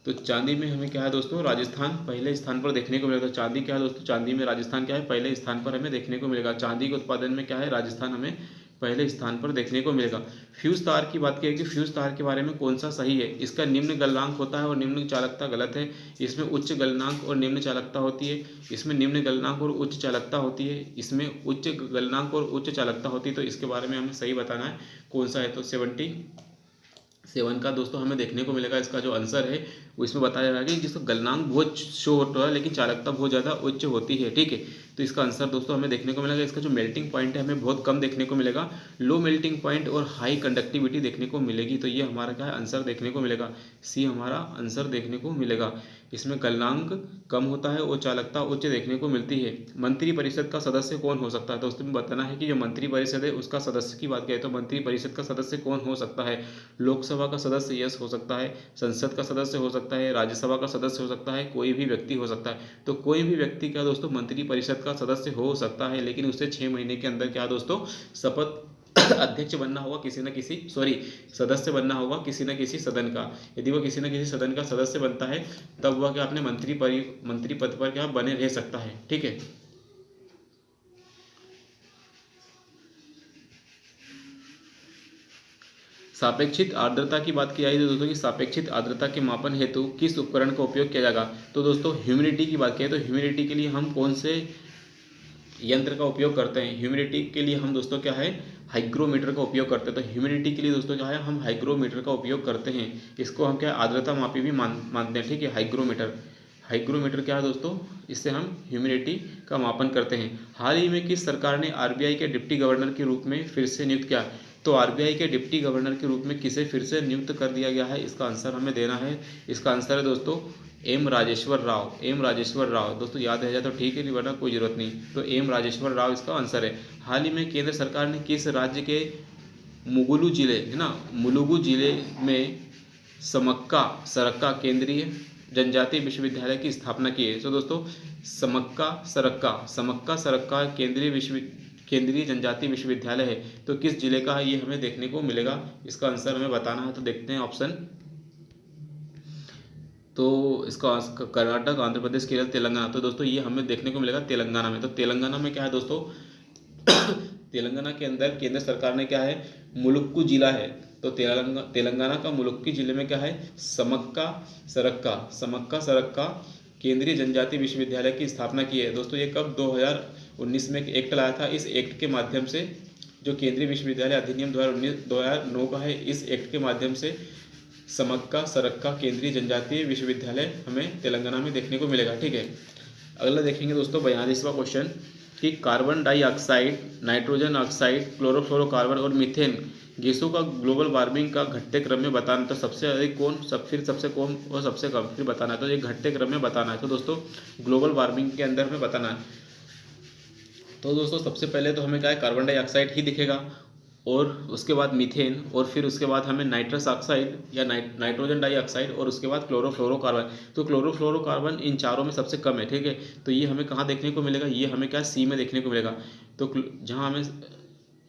तो चांदी में हमें क्या है दोस्तों, राजस्थान पहले स्थान पर देखने को मिलेगा। तो चांदी क्या है दोस्तों, चांदी में राजस्थान क्या है, पहले स्थान पर हमें देखने को मिलेगा। चांदी के उत्पादन में क्या है, राजस्थान हमें पहले स्थान पर देखने को मिलेगा। फ्यूज तार की बात करें कि फ्यूज तार के बारे में कौन सा सही है? इसका निम्न गलनांक होता है और निम्न चालकता गलत है। इसमें उच्च गलनांक और निम्न चालकता होती है। इसमें निम्न गलनांक और उच्च चालकता होती है। इसमें उच्च गलनांक और उच्च चालकता होती है। तो इसके बारे में हमें सही बताना है कौन सा है। तो 77 का दोस्तों हमें देखने को मिलेगा। इसका जो आंसर है वो इसमें बताया जा रहा है कि जिसका गलनांक बहुत शो होता है लेकिन चालकता बहुत ज़्यादा उच्च होती है। ठीक है, तो इसका आंसर दोस्तों हमें देखने को मिलेगा। इसका जो मेल्टिंग पॉइंट है हमें बहुत कम देखने को मिलेगा। लो मेल्टिंग पॉइंट और हाई कंडक्टिविटी देखने को मिलेगी। तो ये हमारा क्या है, आंसर देखने को मिलेगा। सी हमारा आंसर देखने को मिलेगा। इसमें गलनांक कम होता है और चालकता उच्च देखने को मिलती है। मंत्री परिषद का सदस्य कौन हो सकता है? दोस्तों में बताना है कि जो मंत्री परिषद है उसका सदस्य की बात करें तो मंत्री परिषद का सदस्य कौन हो सकता है? लोकसभा का सदस्य यस हो सकता है, संसद का सदस्य हो सकता है, राज्यसभा का सदस्य हो सकता है, कोई भी व्यक्ति हो सकता है। तो कोई भी व्यक्ति क्या दोस्तों मंत्री परिषद का सदस्य हो सकता है, लेकिन उससे 6 महीने के अंदर क्या दोस्तों शपथ अध्यक्ष बनना होगा, किसी न किसी सदस्य बनना होगा किसी न किसी सदन का। यदि वह किसी न किसी सदन का सदस्य बनता है तब वह क्या अपने मंत्री पद पर क्या बने रह सकता है। ठीक है, सापेक्षित आर्द्रता की बात की जाए तो दोस्तों की सापेक्षित आर्द्रता के मापन हेतु किस उपकरण का उपयोग किया जाएगा? तो दोस्तों ह्यूमिडिटी की बात करें तो ह्यूमिडिटी के लिए हम कौन से यंत्र का उपयोग करते हैं? ह्यूमिडिटी के लिए हम दोस्तों क्या है, हाइग्रोमीटर का उपयोग करते हैं। तो ह्यूमिडिटी के लिए दोस्तों क्या है, हम हाइग्रोमीटर का उपयोग करते हैं। इसको हम क्या आर्द्रता मापी भी मानते हैं। ठीक है, हाइग्रोमीटर क्या है दोस्तों, इससे हम ह्यूमिडिटी का मापन करते हैं। हाल ही में किस सरकार ने आरबीआई के डिप्टी गवर्नर के रूप में फिर से नियुक्त किया? तो आरबीआई के डिप्टी गवर्नर के रूप में किसे फिर से नियुक्त कर दिया गया है? इसका आंसर हमें देना है। इसका आंसर है दोस्तों एम राजेश्वर राव। दोस्तों याद रह जाए तो ठीक है, नहीं वरना कोई जरूरत नहीं। तो एम राजेश्वर राव इसका आंसर है। हाल ही में केंद्र सरकार ने किस राज्य के मुलुगु जिले में सरक्का केंद्रीय जनजातीय विश्वविद्यालय की स्थापना की है? तो दोस्तों समक्का सरक्का केंद्रीय जनजातीय विश्वविद्यालय है। तो किस जिले का है ये हमें देखने को मिलेगा? इसका आंसर हमें बताना है। तो देखते हैं ऑप्शन। तो इसका कर्नाटक, आंध्र प्रदेश, केरल, तेलंगाना। तो दोस्तों ये हमें देखने को मिलेगा तेलंगाना में। तो तेलंगाना में क्या है दोस्तों तेलंगाना के अंदर केंद्र सरकार ने क्या है, मुलुगु जिला है। तो तेलंगाना का मुलुगु जिले में क्या है, समक्का सरक्का केंद्रीय जनजातीय विश्वविद्यालय की स्थापना की है। दोस्तों ये कब 2019 में एक एक्ट लाया था। इस एक्ट के माध्यम से जो केंद्रीय विश्वविद्यालय अधिनियम 2009 का है, इस एक्ट के माध्यम से समक्का सरक्का केंद्रीय जनजातीय विश्वविद्यालय हमें तेलंगाना में देखने को मिलेगा। ठीक है, अगला देखेंगे दोस्तों 42वां क्वेश्चन कि carbon dioxide, nitrogen oxide, chlorofluorocarbon और मीथेन गैसों का ग्लोबल वार्मिंग का घटते क्रम में बताना। तो सबसे अधिक कौन, सबसे कम और सबसे कम फिर बताना है। तो ये घटते क्रम में बताना है। तो दोस्तों ग्लोबल वार्मिंग के अंदर हमें बताना है। तो दोस्तों सबसे पहले तो हमें क्या है, कार्बन डाइऑक्साइड ही दिखेगा और उसके बाद मीथेन और फिर उसके बाद हमें नाइट्रस ऑक्साइड या नाइट्रोजन डाइऑक्साइड और उसके बाद क्लोरोफ्लोरोकार्बन। तो क्लोरोफ्लोरोकार्बन इन चारों में सबसे कम है। ठीक है, तो ये हमें कहाँ देखने को मिलेगा? ये हमें क्या सी में देखने को मिलेगा। तो जहाँ हमें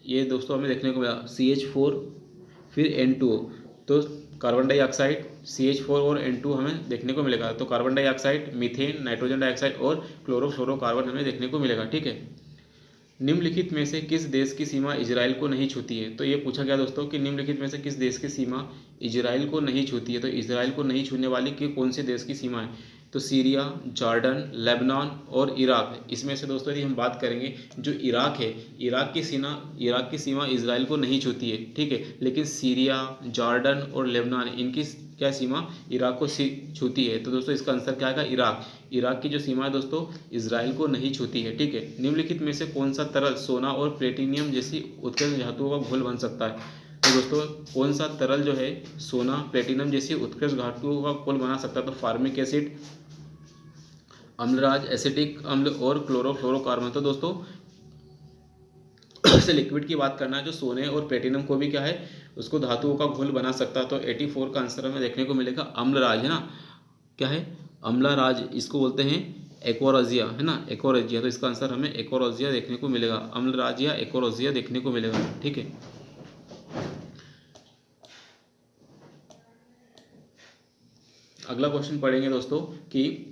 ये दोस्तों हमें देखने को मिला CH4 फिर N2O। तो कार्बन डाइऑक्साइड, CH4 और N2 हमें देखने को मिलेगा। तो carbon dioxide, methane, nitrogen dioxide और क्लोरोफ्लोरोकार्बन हमें देखने को मिलेगा। ठीक है, निम्नलिखित में से किस देश की सीमा इजराइल को नहीं छूती है? तो ये पूछा गया दोस्तों कि निम्नलिखित में से किस देश की सीमा इजराइल को नहीं छूती है? तो इजराइल को नहीं छूने वाली कि कौन से देश की सीमा है? तो सीरिया, जॉर्डन, लेबनान और इराक। इसमें से दोस्तों यदि हम बात करेंगे जो इराक है, इराक की सीमा इजराइल को नहीं छूती है। ठीक है, लेकिन सीरिया, जॉर्डन और लेबनान इनकी क्या सीमा इराक को छूती है। तो दोस्तों इसका आंसर क्या आएगा? इराक की जो सीमा है दोस्तों इजराइल को नहीं छूती है। ठीक है, निम्नलिखित में से कौन सा तरल सोना और प्लेटिनियम जैसी उत्कृष्ट धातुओं का घोल बन सकता है? तो दोस्तों कौन सा तरल जो है सोना, प्लेटिनम जैसी उत्कृष्ट धातुओं का घोल बना सकता है? तो फार्मिक एसिड, अम्लराज, एसिटिक अम्ल और क्लोरोफ्लोरोकार्बन। तो दोस्तों से लिक्विड की बात करना है जो सोने और प्लेटिनम को भी क्या है, उसको धातुओं का घोल बना सकता है। तो 84 का आंसर हमें देखने को मिलेगा अम्लराज, है ना, क्या है, अम्लराज। इसको बोलते हैं एकोरोजिया है ना, एकोरोजिया, तो इसका आंसर हमें एकोरोजिया देखने को मिलेगा, अम्लराज या एकोरोजिया देखने को मिलेगा। ठीक है, अगला क्वेश्चन पढ़ेंगे दोस्तों कि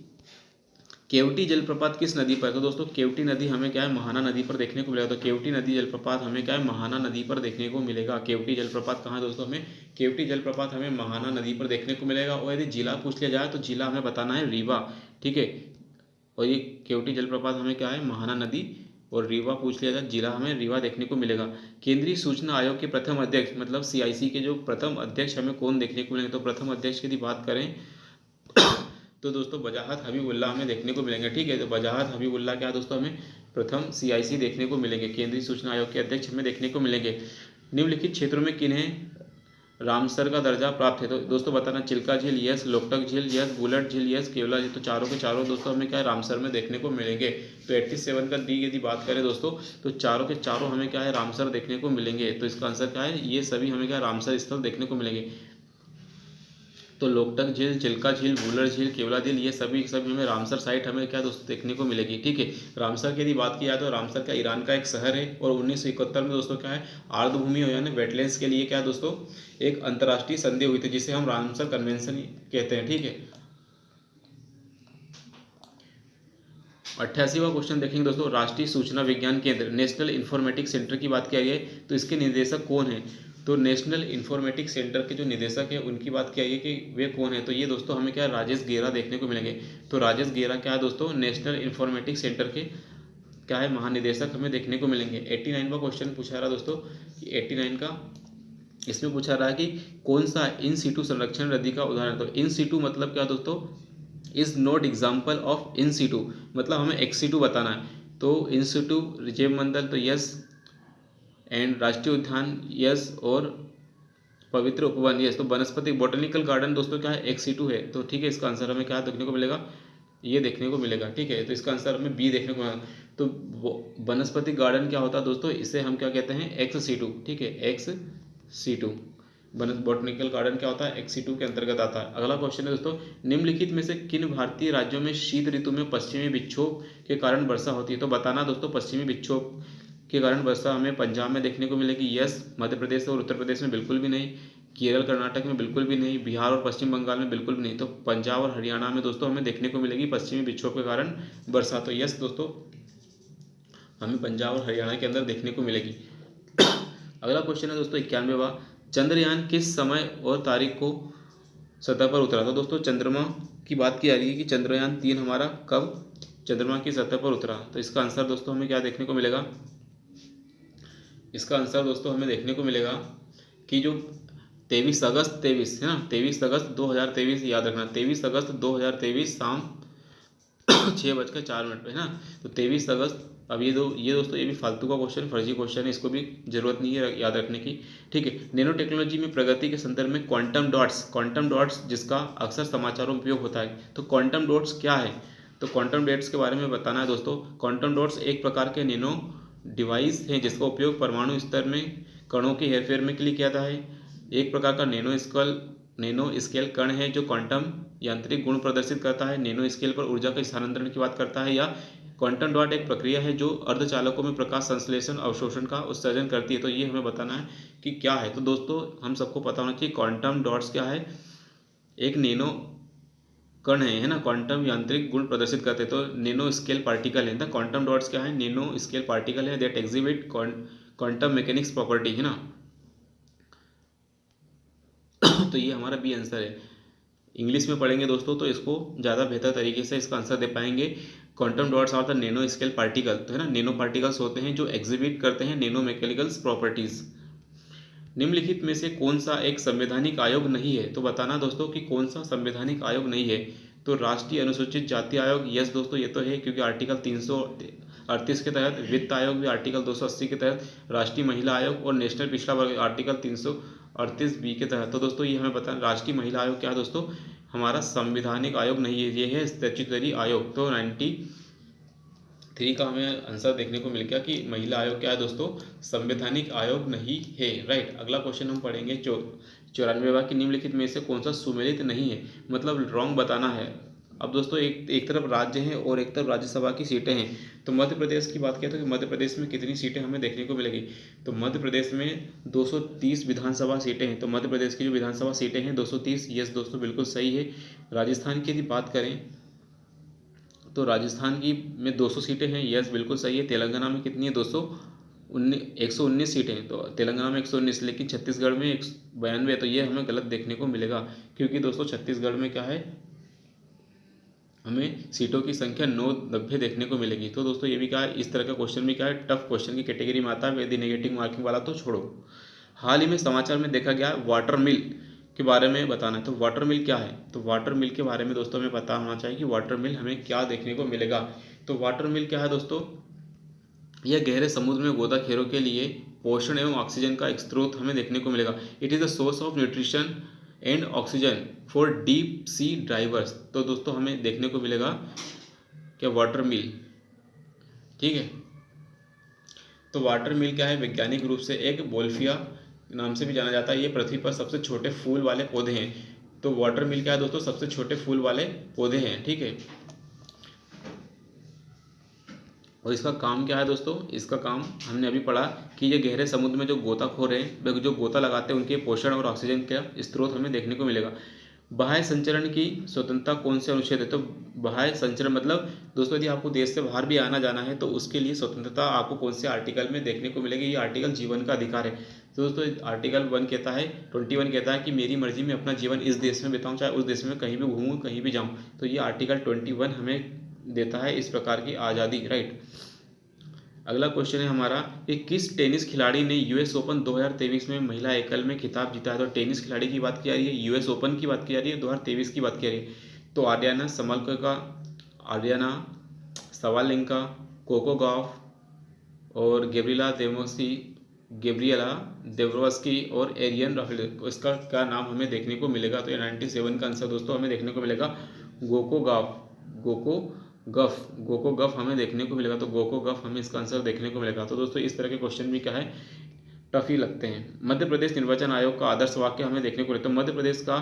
केवटी जलप्रपात किस नदी पर है। तो दोस्तों केवटी नदी हमें क्या है, महाना नदी पर देखने को मिलेगा। तो केवटी नदी जलप्रपात हमें क्या है, महाना नदी पर देखने को मिलेगा। केवटी जलप्रपात कहाँ है दोस्तों, हमें केवटी जलप्रपात हमें महाना नदी पर देखने को मिलेगा। और यदि जिला पूछ लिया जाए तो जिला हमें बताना है रीवा। ठीक है, और ये केवटी जलप्रपात हमें क्या है, महाना नदी, और रीवा पूछ लिया जाए जिला हमें रीवा देखने को मिलेगा। केंद्रीय सूचना आयोग के प्रथम अध्यक्ष मतलब CIC के जो प्रथम अध्यक्ष हमें कौन देखने को मिलेंगे। तो प्रथम अध्यक्ष की यदि बात करें तो दोस्तों वजाहत हबीबुल्ला हमें देखने को मिलेंगे। ठीक है, तो वजाहत हबीबुल्ला क्या है दोस्तों, हमें प्रथम CIC देखने को मिलेंगे, केंद्रीय सूचना आयोग के अध्यक्ष हमें देखने को मिलेंगे। निम्नलिखित क्षेत्रों में किन्हें रामसर का दर्जा प्राप्त है। तो दोस्तों बताना, चिल्का झील यस, लोकटक झील यस, बुलट झील यस, केवला झील। तो चारों के चारों दोस्तों हमें क्या है, रामसर में देखने को मिलेंगे। तो 87 का डी यदि बात करें दोस्तों तो चारों के चारों हमें क्या है, रामसर देखने को मिलेंगे। तो इसका आंसर क्या है, ये सभी हमें क्या रामसर स्थल देखने को मिलेंगे। तो लोकटक झील, चिल्का झील, बुलर झील, केवला झील, ये सभी हमें रामसर साइट हमें क्या दोस्तों देखने को मिलेगी। ठीक है, रामसर की यदि बात की जाए तो रामसर क्या ईरान का एक शहर है, और 1971 में दोस्तों क्या है, आर्द्रभूमि यानी वेटलैंड्स के लिए क्या है दोस्तों, एक अंतर्राष्ट्रीय संधि हुई थी जिसे हम रामसर कन्वेंशन कहते हैं। ठीक है, 88वां क्वेश्चन देखेंगे दोस्तों, राष्ट्रीय सूचना विज्ञान केंद्र नेशनल इंफॉर्मेटिक्स सेंटर की बात की है तो इसके निदेशक कौन है। तो नेशनल इंफॉर्मेटिक्स सेंटर के जो निदेशक है उनकी बात की है कि वे कौन है। तो ये दोस्तों हमें क्या राजेश गेरा देखने को मिलेंगे। तो राजेश गेरा क्या है दोस्तों, नेशनल इंफॉर्मेटिक्स सेंटर के क्या है, महानिदेशक हमें देखने को मिलेंगे। 89वां क्वेश्चन पूछा रहा दोस्तों, 89 का इसमें पूछा रहा है कि कौन सा इन सीटू संरक्षण रद्दी का उदाहरण। तो इन सीटू मतलब क्या दोस्तों, is not example of in situ, मतलब हमें एक्स सीटू बताना है। तो इन सीटू रिजर्व मंडल तो यस, एंड राष्ट्रीय उद्यान यस, और पवित्र उपवन यस। तो वनस्पति बॉटनिकल गार्डन दोस्तों क्या है, एक्स सीटू है। तो ठीक है, इसका आंसर हमें क्या देखने को मिलेगा, ये देखने को मिलेगा। ठीक है, तो इसका आंसर हमें बी देखने को मिलेगा। तो वनस्पति गार्डन क्या होता है दोस्तों, इसे हम क्या कहते हैं, एक्स सीटू। ठीक है, एक्स सीटू बॉटनिकल गार्डन क्या होता है, एक्स2 के अंतर्गत आता है। अगला क्वेश्चन है दोस्तों, निम्नलिखित में से किन भारतीय राज्यों में शीत ऋतु में पश्चिमी विक्षोभ के कारण वर्षा होती है। तो बताना दोस्तों, पश्चिमी विक्षोभ के कारण वर्षा हमें पंजाब में देखने को मिलेगी यस, मध्य प्रदेश और उत्तर प्रदेश में बिल्कुल भी नहीं, केरल कर्नाटक में बिल्कुल भी नहीं, बिहार और पश्चिम बंगाल में बिल्कुल भी नहीं। तो पंजाब और हरियाणा में दोस्तों हमें देखने को मिलेगी पश्चिमी विक्षोभ के कारण वर्षा। तो यस दोस्तों, हमें पंजाब और हरियाणा के अंदर देखने को मिलेगी। अगला क्वेश्चन है दोस्तों 91वां, चंद्रयान किस समय और तारीख को सतह पर उतरा। तो दोस्तों चंद्रमा की बात की जा रही है कि चंद्रयान 3 हमारा कब चंद्रमा की सतह पर उतरा। तो इसका आंसर दोस्तों हमें क्या देखने को मिलेगा, इसका आंसर दोस्तों हमें देखने को मिलेगा कि जो 23 अगस्त 23 है ना, 23 अगस्त 2023, याद रखना 23 अगस्त 2023 शाम 6:04 है ना। तो 23 अगस्त, अब ये दोस्तों ये भी फालतू का क्वेश्चन, फर्जी क्वेश्चन है, इसको भी जरूरत नहीं है याद रखने की। ठीक है, नैनो टेक्नोलॉजी में प्रगति के संदर्भ में क्वांटम डॉट्स जिसका अक्सर समाचारों में उपयोग होता है। तो क्वांटम डॉट्स क्या है, तो क्वांटम डॉट्स के बारे में बताना है दोस्तों। क्वांटम डॉट्स एक प्रकार के नैनो डिवाइस हैं जिसका उपयोग परमाणु स्तर में कणों के हेरफेर में के लिए किया जाता है। एक प्रकार का नैनो स्केल कण है जो क्वांटम यांत्रिक गुण प्रदर्शित करता है, नैनो स्केल पर ऊर्जा के स्थानांतरण की बात करता है। या क्वांटम डॉट एक प्रक्रिया है जो अर्धचालकों में प्रकाश संश्लेषण अवशोषण का उत्सर्जन करती है। तो ये हमें बताना है कि क्या है। तो दोस्तों हम सबको पता होना चाहिए क्वांटम डॉट्स क्या है, एक नैनो कण है ना, क्वांटम यांत्रिक गुण प्रदर्शित करते हैं। तो नैनो स्केल पार्टिकल है ना, क्वांटम डॉट्स क्या है, नैनो स्केल पार्टिकल है that exhibit quantum mechanics property है ना। तो ये हमारा बी आंसर है। इंग्लिश में पढ़ेंगे दोस्तों तो इसको ज़्यादा बेहतर तरीके से इसका आंसर दे पाएंगे। Quantum dots are the nano scale particle, तो है ना, नैनो पार्टिकल्स होते हैं जो एग्जिबिट करते हैं नैनो मैकेनिकल्स प्रॉपर्टीज। निम्नलिखित में से कौन सा एक संवैधानिक आयोग नहीं है। तो बताना दोस्तों कि कौन सा संवैधानिक आयोग नहीं है। तो राष्ट्रीय अनुसूचित जाति आयोग यस दोस्तों ये तो है, क्योंकि आर्टिकल 338 के तहत, वित्त आयोग भी आर्टिकल 280 के तहत, राष्ट्रीय महिला आयोग और नेशनल पिछड़ा वर्ग आर्टिकल 338B के तहत। तो दोस्तों ये हमें बताना, राष्ट्रीय महिला आयोग क्या है दोस्तों, हमारा संवैधानिक आयोग नहीं है, ये है स्टैट्यूटरी आयोग। तो 93 का हमें आंसर देखने को मिल गया कि महिला आयोग क्या है दोस्तों, संवैधानिक आयोग नहीं है। राइट, अगला क्वेश्चन हम पढ़ेंगे 94वां, कि निम्नलिखित में से कौन सा सुमेलित नहीं है, मतलब रॉन्ग बताना है। अब दोस्तों एक तरफ राज्य हैं और एक तरफ राज्यसभा की सीटें हैं। तो मध्य प्रदेश की बात करें तो मध्य प्रदेश में कितनी सीटें हमें देखने को मिलेगी, तो मध्य प्रदेश में 230 विधानसभा सीटें हैं। तो मध्य प्रदेश की जो विधानसभा सीटें हैं 230, यस दोस्तों बिल्कुल सही है। राजस्थान की यदि बात करें तो राजस्थान की में 200 सीटें हैं, यस बिल्कुल सही है। तेलंगाना में कितनी है, 119 सीटें हैं, तो तेलंगाना में 119, लेकिन छत्तीसगढ़ में 192, तो ये हमें गलत देखने को मिलेगा, क्योंकि दोस्तों छत्तीसगढ़ में क्या है, हमें सीटों की संख्या 990 देखने को मिलेगी। तो दोस्तों ये भी क्या है, इस तरह का क्वेश्चन भी क्या है, टफ क्वेश्चन की कैटेगरी में आता है। यदि नेगेटिव मार्किंग वाला तो छोड़ो। हाल ही में समाचार में देखा गया वाटर मिल के बारे में बताना है। तो वाटर मिल क्या है, तो वाटर मिल के बारे में दोस्तों हमें पता होना चाहिए कि वाटर मिल हमें क्या देखने को मिलेगा। तो वाटर मिल क्या है दोस्तों, यह गहरे समुद्र में गोताखोरों के लिए पोषण एवं ऑक्सीजन का एक स्रोत हमें देखने को मिलेगा। It is the source of nutrition and oxygen for deep sea diverse. तो दोस्तों हमें देखने को मिलेगा क्या, वाटर मिल, ठीक है। तो वाटर मिल क्या है, वैज्ञानिक रूप से एक बोल्फिया नाम से भी जाना जाता है। ये पृथ्वी पर सबसे छोटे फूल वाले पौधे हैं। तो वाटर मिल क्या है दोस्तों, सबसे छोटे फूल वाले पौधे हैं, ठीक है। और इसका काम क्या है दोस्तों, इसका काम हमने अभी पढ़ा कि ये गहरे समुद्र में जो गोताखोर हैं, जो गोता लगाते हैं, उनके पोषण और ऑक्सीजन का स्रोत हमें देखने को मिलेगा। बाह्य संचरण की स्वतंत्रता कौन से अनुच्छेद है, तो बाह्य संचरण मतलब दोस्तों यदि आपको देश से बाहर भी आना जाना है तो उसके लिए स्वतंत्रता आपको कौन से आर्टिकल में देखने को मिलेगी। ये आर्टिकल जीवन का अधिकार है। तो दोस्तों आर्टिकल 1 कहता है, 21 कहता है कि मेरी मर्जी में अपना जीवन इस देश में बिताऊं, चाहे उस देश में कहीं भी घूमूं, कहीं भी जाऊं। तो ये आर्टिकल 21 हमें देता है इस प्रकार की आज़ादी, राइट। अगला क्वेश्चन है हमारा कि किस टेनिस खिलाड़ी ने यूएस ओपन 2023 में महिला एकल में खिताब जीता है। तो टेनिस खिलाड़ी की बात की जा रही है, यूएस ओपन की बात की जा रही है, 2023 की बात की जा रही है। तो आर्याना सवालेंका, कोको गॉफ और गेब्रियला देब्रोवस्की और एरियन राफेल, इसका क्या नाम हमें देखने को मिलेगा। तो ये 97 का आंसर दोस्तों हमें देखने को मिलेगा गोको गफ हमें देखने को मिलेगा। तो गोको गफ हमें इसका आंसर देखने को मिलेगा। तो दोस्तों इस तरह के क्वेश्चन भी क्या है, टफ ही लगते हैं। मध्य प्रदेश निर्वाचन आयोग का आदर्श वाक्य हमें देखने को मिलेगा। तो मध्य प्रदेश का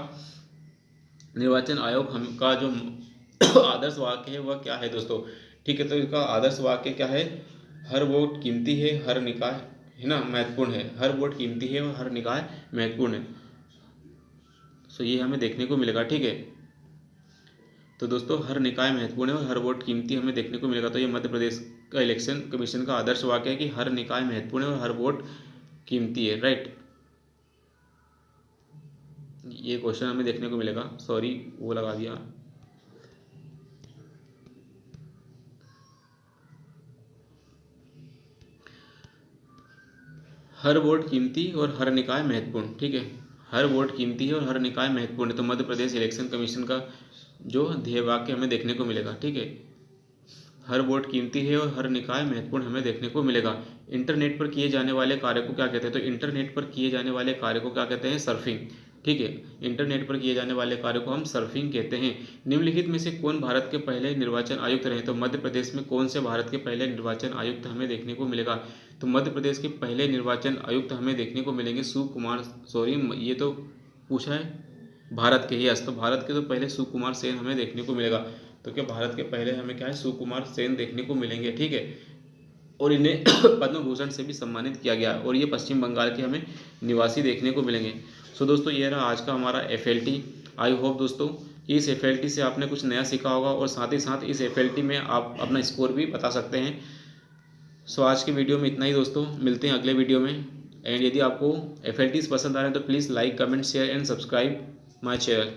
निर्वाचन आयोग का जो आदर्श वाक्य है वह क्या है दोस्तों, ठीक है। तो इसका आदर्श वाक्य क्या है, हर वोट कीमती है, हर निकाय है ना महत्वपूर्ण है। हर वोट कीमती है और हर निकाय महत्वपूर्ण है। सो ये हमें देखने को मिलेगा, ठीक है। तो दोस्तों हर निकाय महत्वपूर्ण है और हर वोट कीमती हमें देखने को मिलेगा। तो ये मध्य प्रदेश का इलेक्शन कमीशन का आदर्श वाक्य है कि हर निकाय महत्वपूर्ण है और हर वोट कीमती है, राइट। ये क्वेश्चन हमें देखने को मिलेगा, सॉरी वो लगा दिया। हर वोट कीमती और हर निकाय महत्वपूर्ण, ठीक है। हर वोट कीमती है और हर निकाय महत्वपूर्ण है। तो मध्य प्रदेश इलेक्शन कमीशन का जो ध्येय वाक्य हमें देखने को मिलेगा, ठीक है। हर वोट कीमती है और हर निकाय महत्वपूर्ण हमें देखने को मिलेगा। इंटरनेट पर किए जाने वाले कार्य को क्या कहते हैं, तो इंटरनेट पर किए जाने वाले कार्य को क्या कहते हैं, सर्फिंग, ठीक है। इंटरनेट पर किए जाने वाले कार्य को हम सर्फिंग कहते हैं। निम्नलिखित में से कौन भारत के पहले निर्वाचन आयुक्त रहे, तो मध्य प्रदेश में कौन से भारत के पहले निर्वाचन आयुक्त हमें देखने को मिलेगा। तो मध्य प्रदेश के पहले निर्वाचन आयुक्त हमें देखने को मिलेंगे ये तो पूछा है भारत के, यस। तो भारत के तो पहले सुकुमार सेन हमें देखने को मिलेगा। तो क्या भारत के पहले हमें क्या है, सुकुमार सेन देखने को मिलेंगे, ठीक है। और इन्हें पद्म भूषण से भी सम्मानित किया गया और ये पश्चिम बंगाल के हमें निवासी देखने को मिलेंगे। सो दोस्तों ये रहा आज का हमारा FLT। आई होप दोस्तों इस FLT से आपने कुछ नया सीखा होगा और साथ ही साथ इस FLT में आप अपना स्कोर भी बता सकते हैं। सो आज की वीडियो में इतना ही दोस्तों, मिलते हैं अगले वीडियो में। एंड यदि आपको FLTs पसंद आ रहे हैं तो please like, comment, share and subscribe my channel.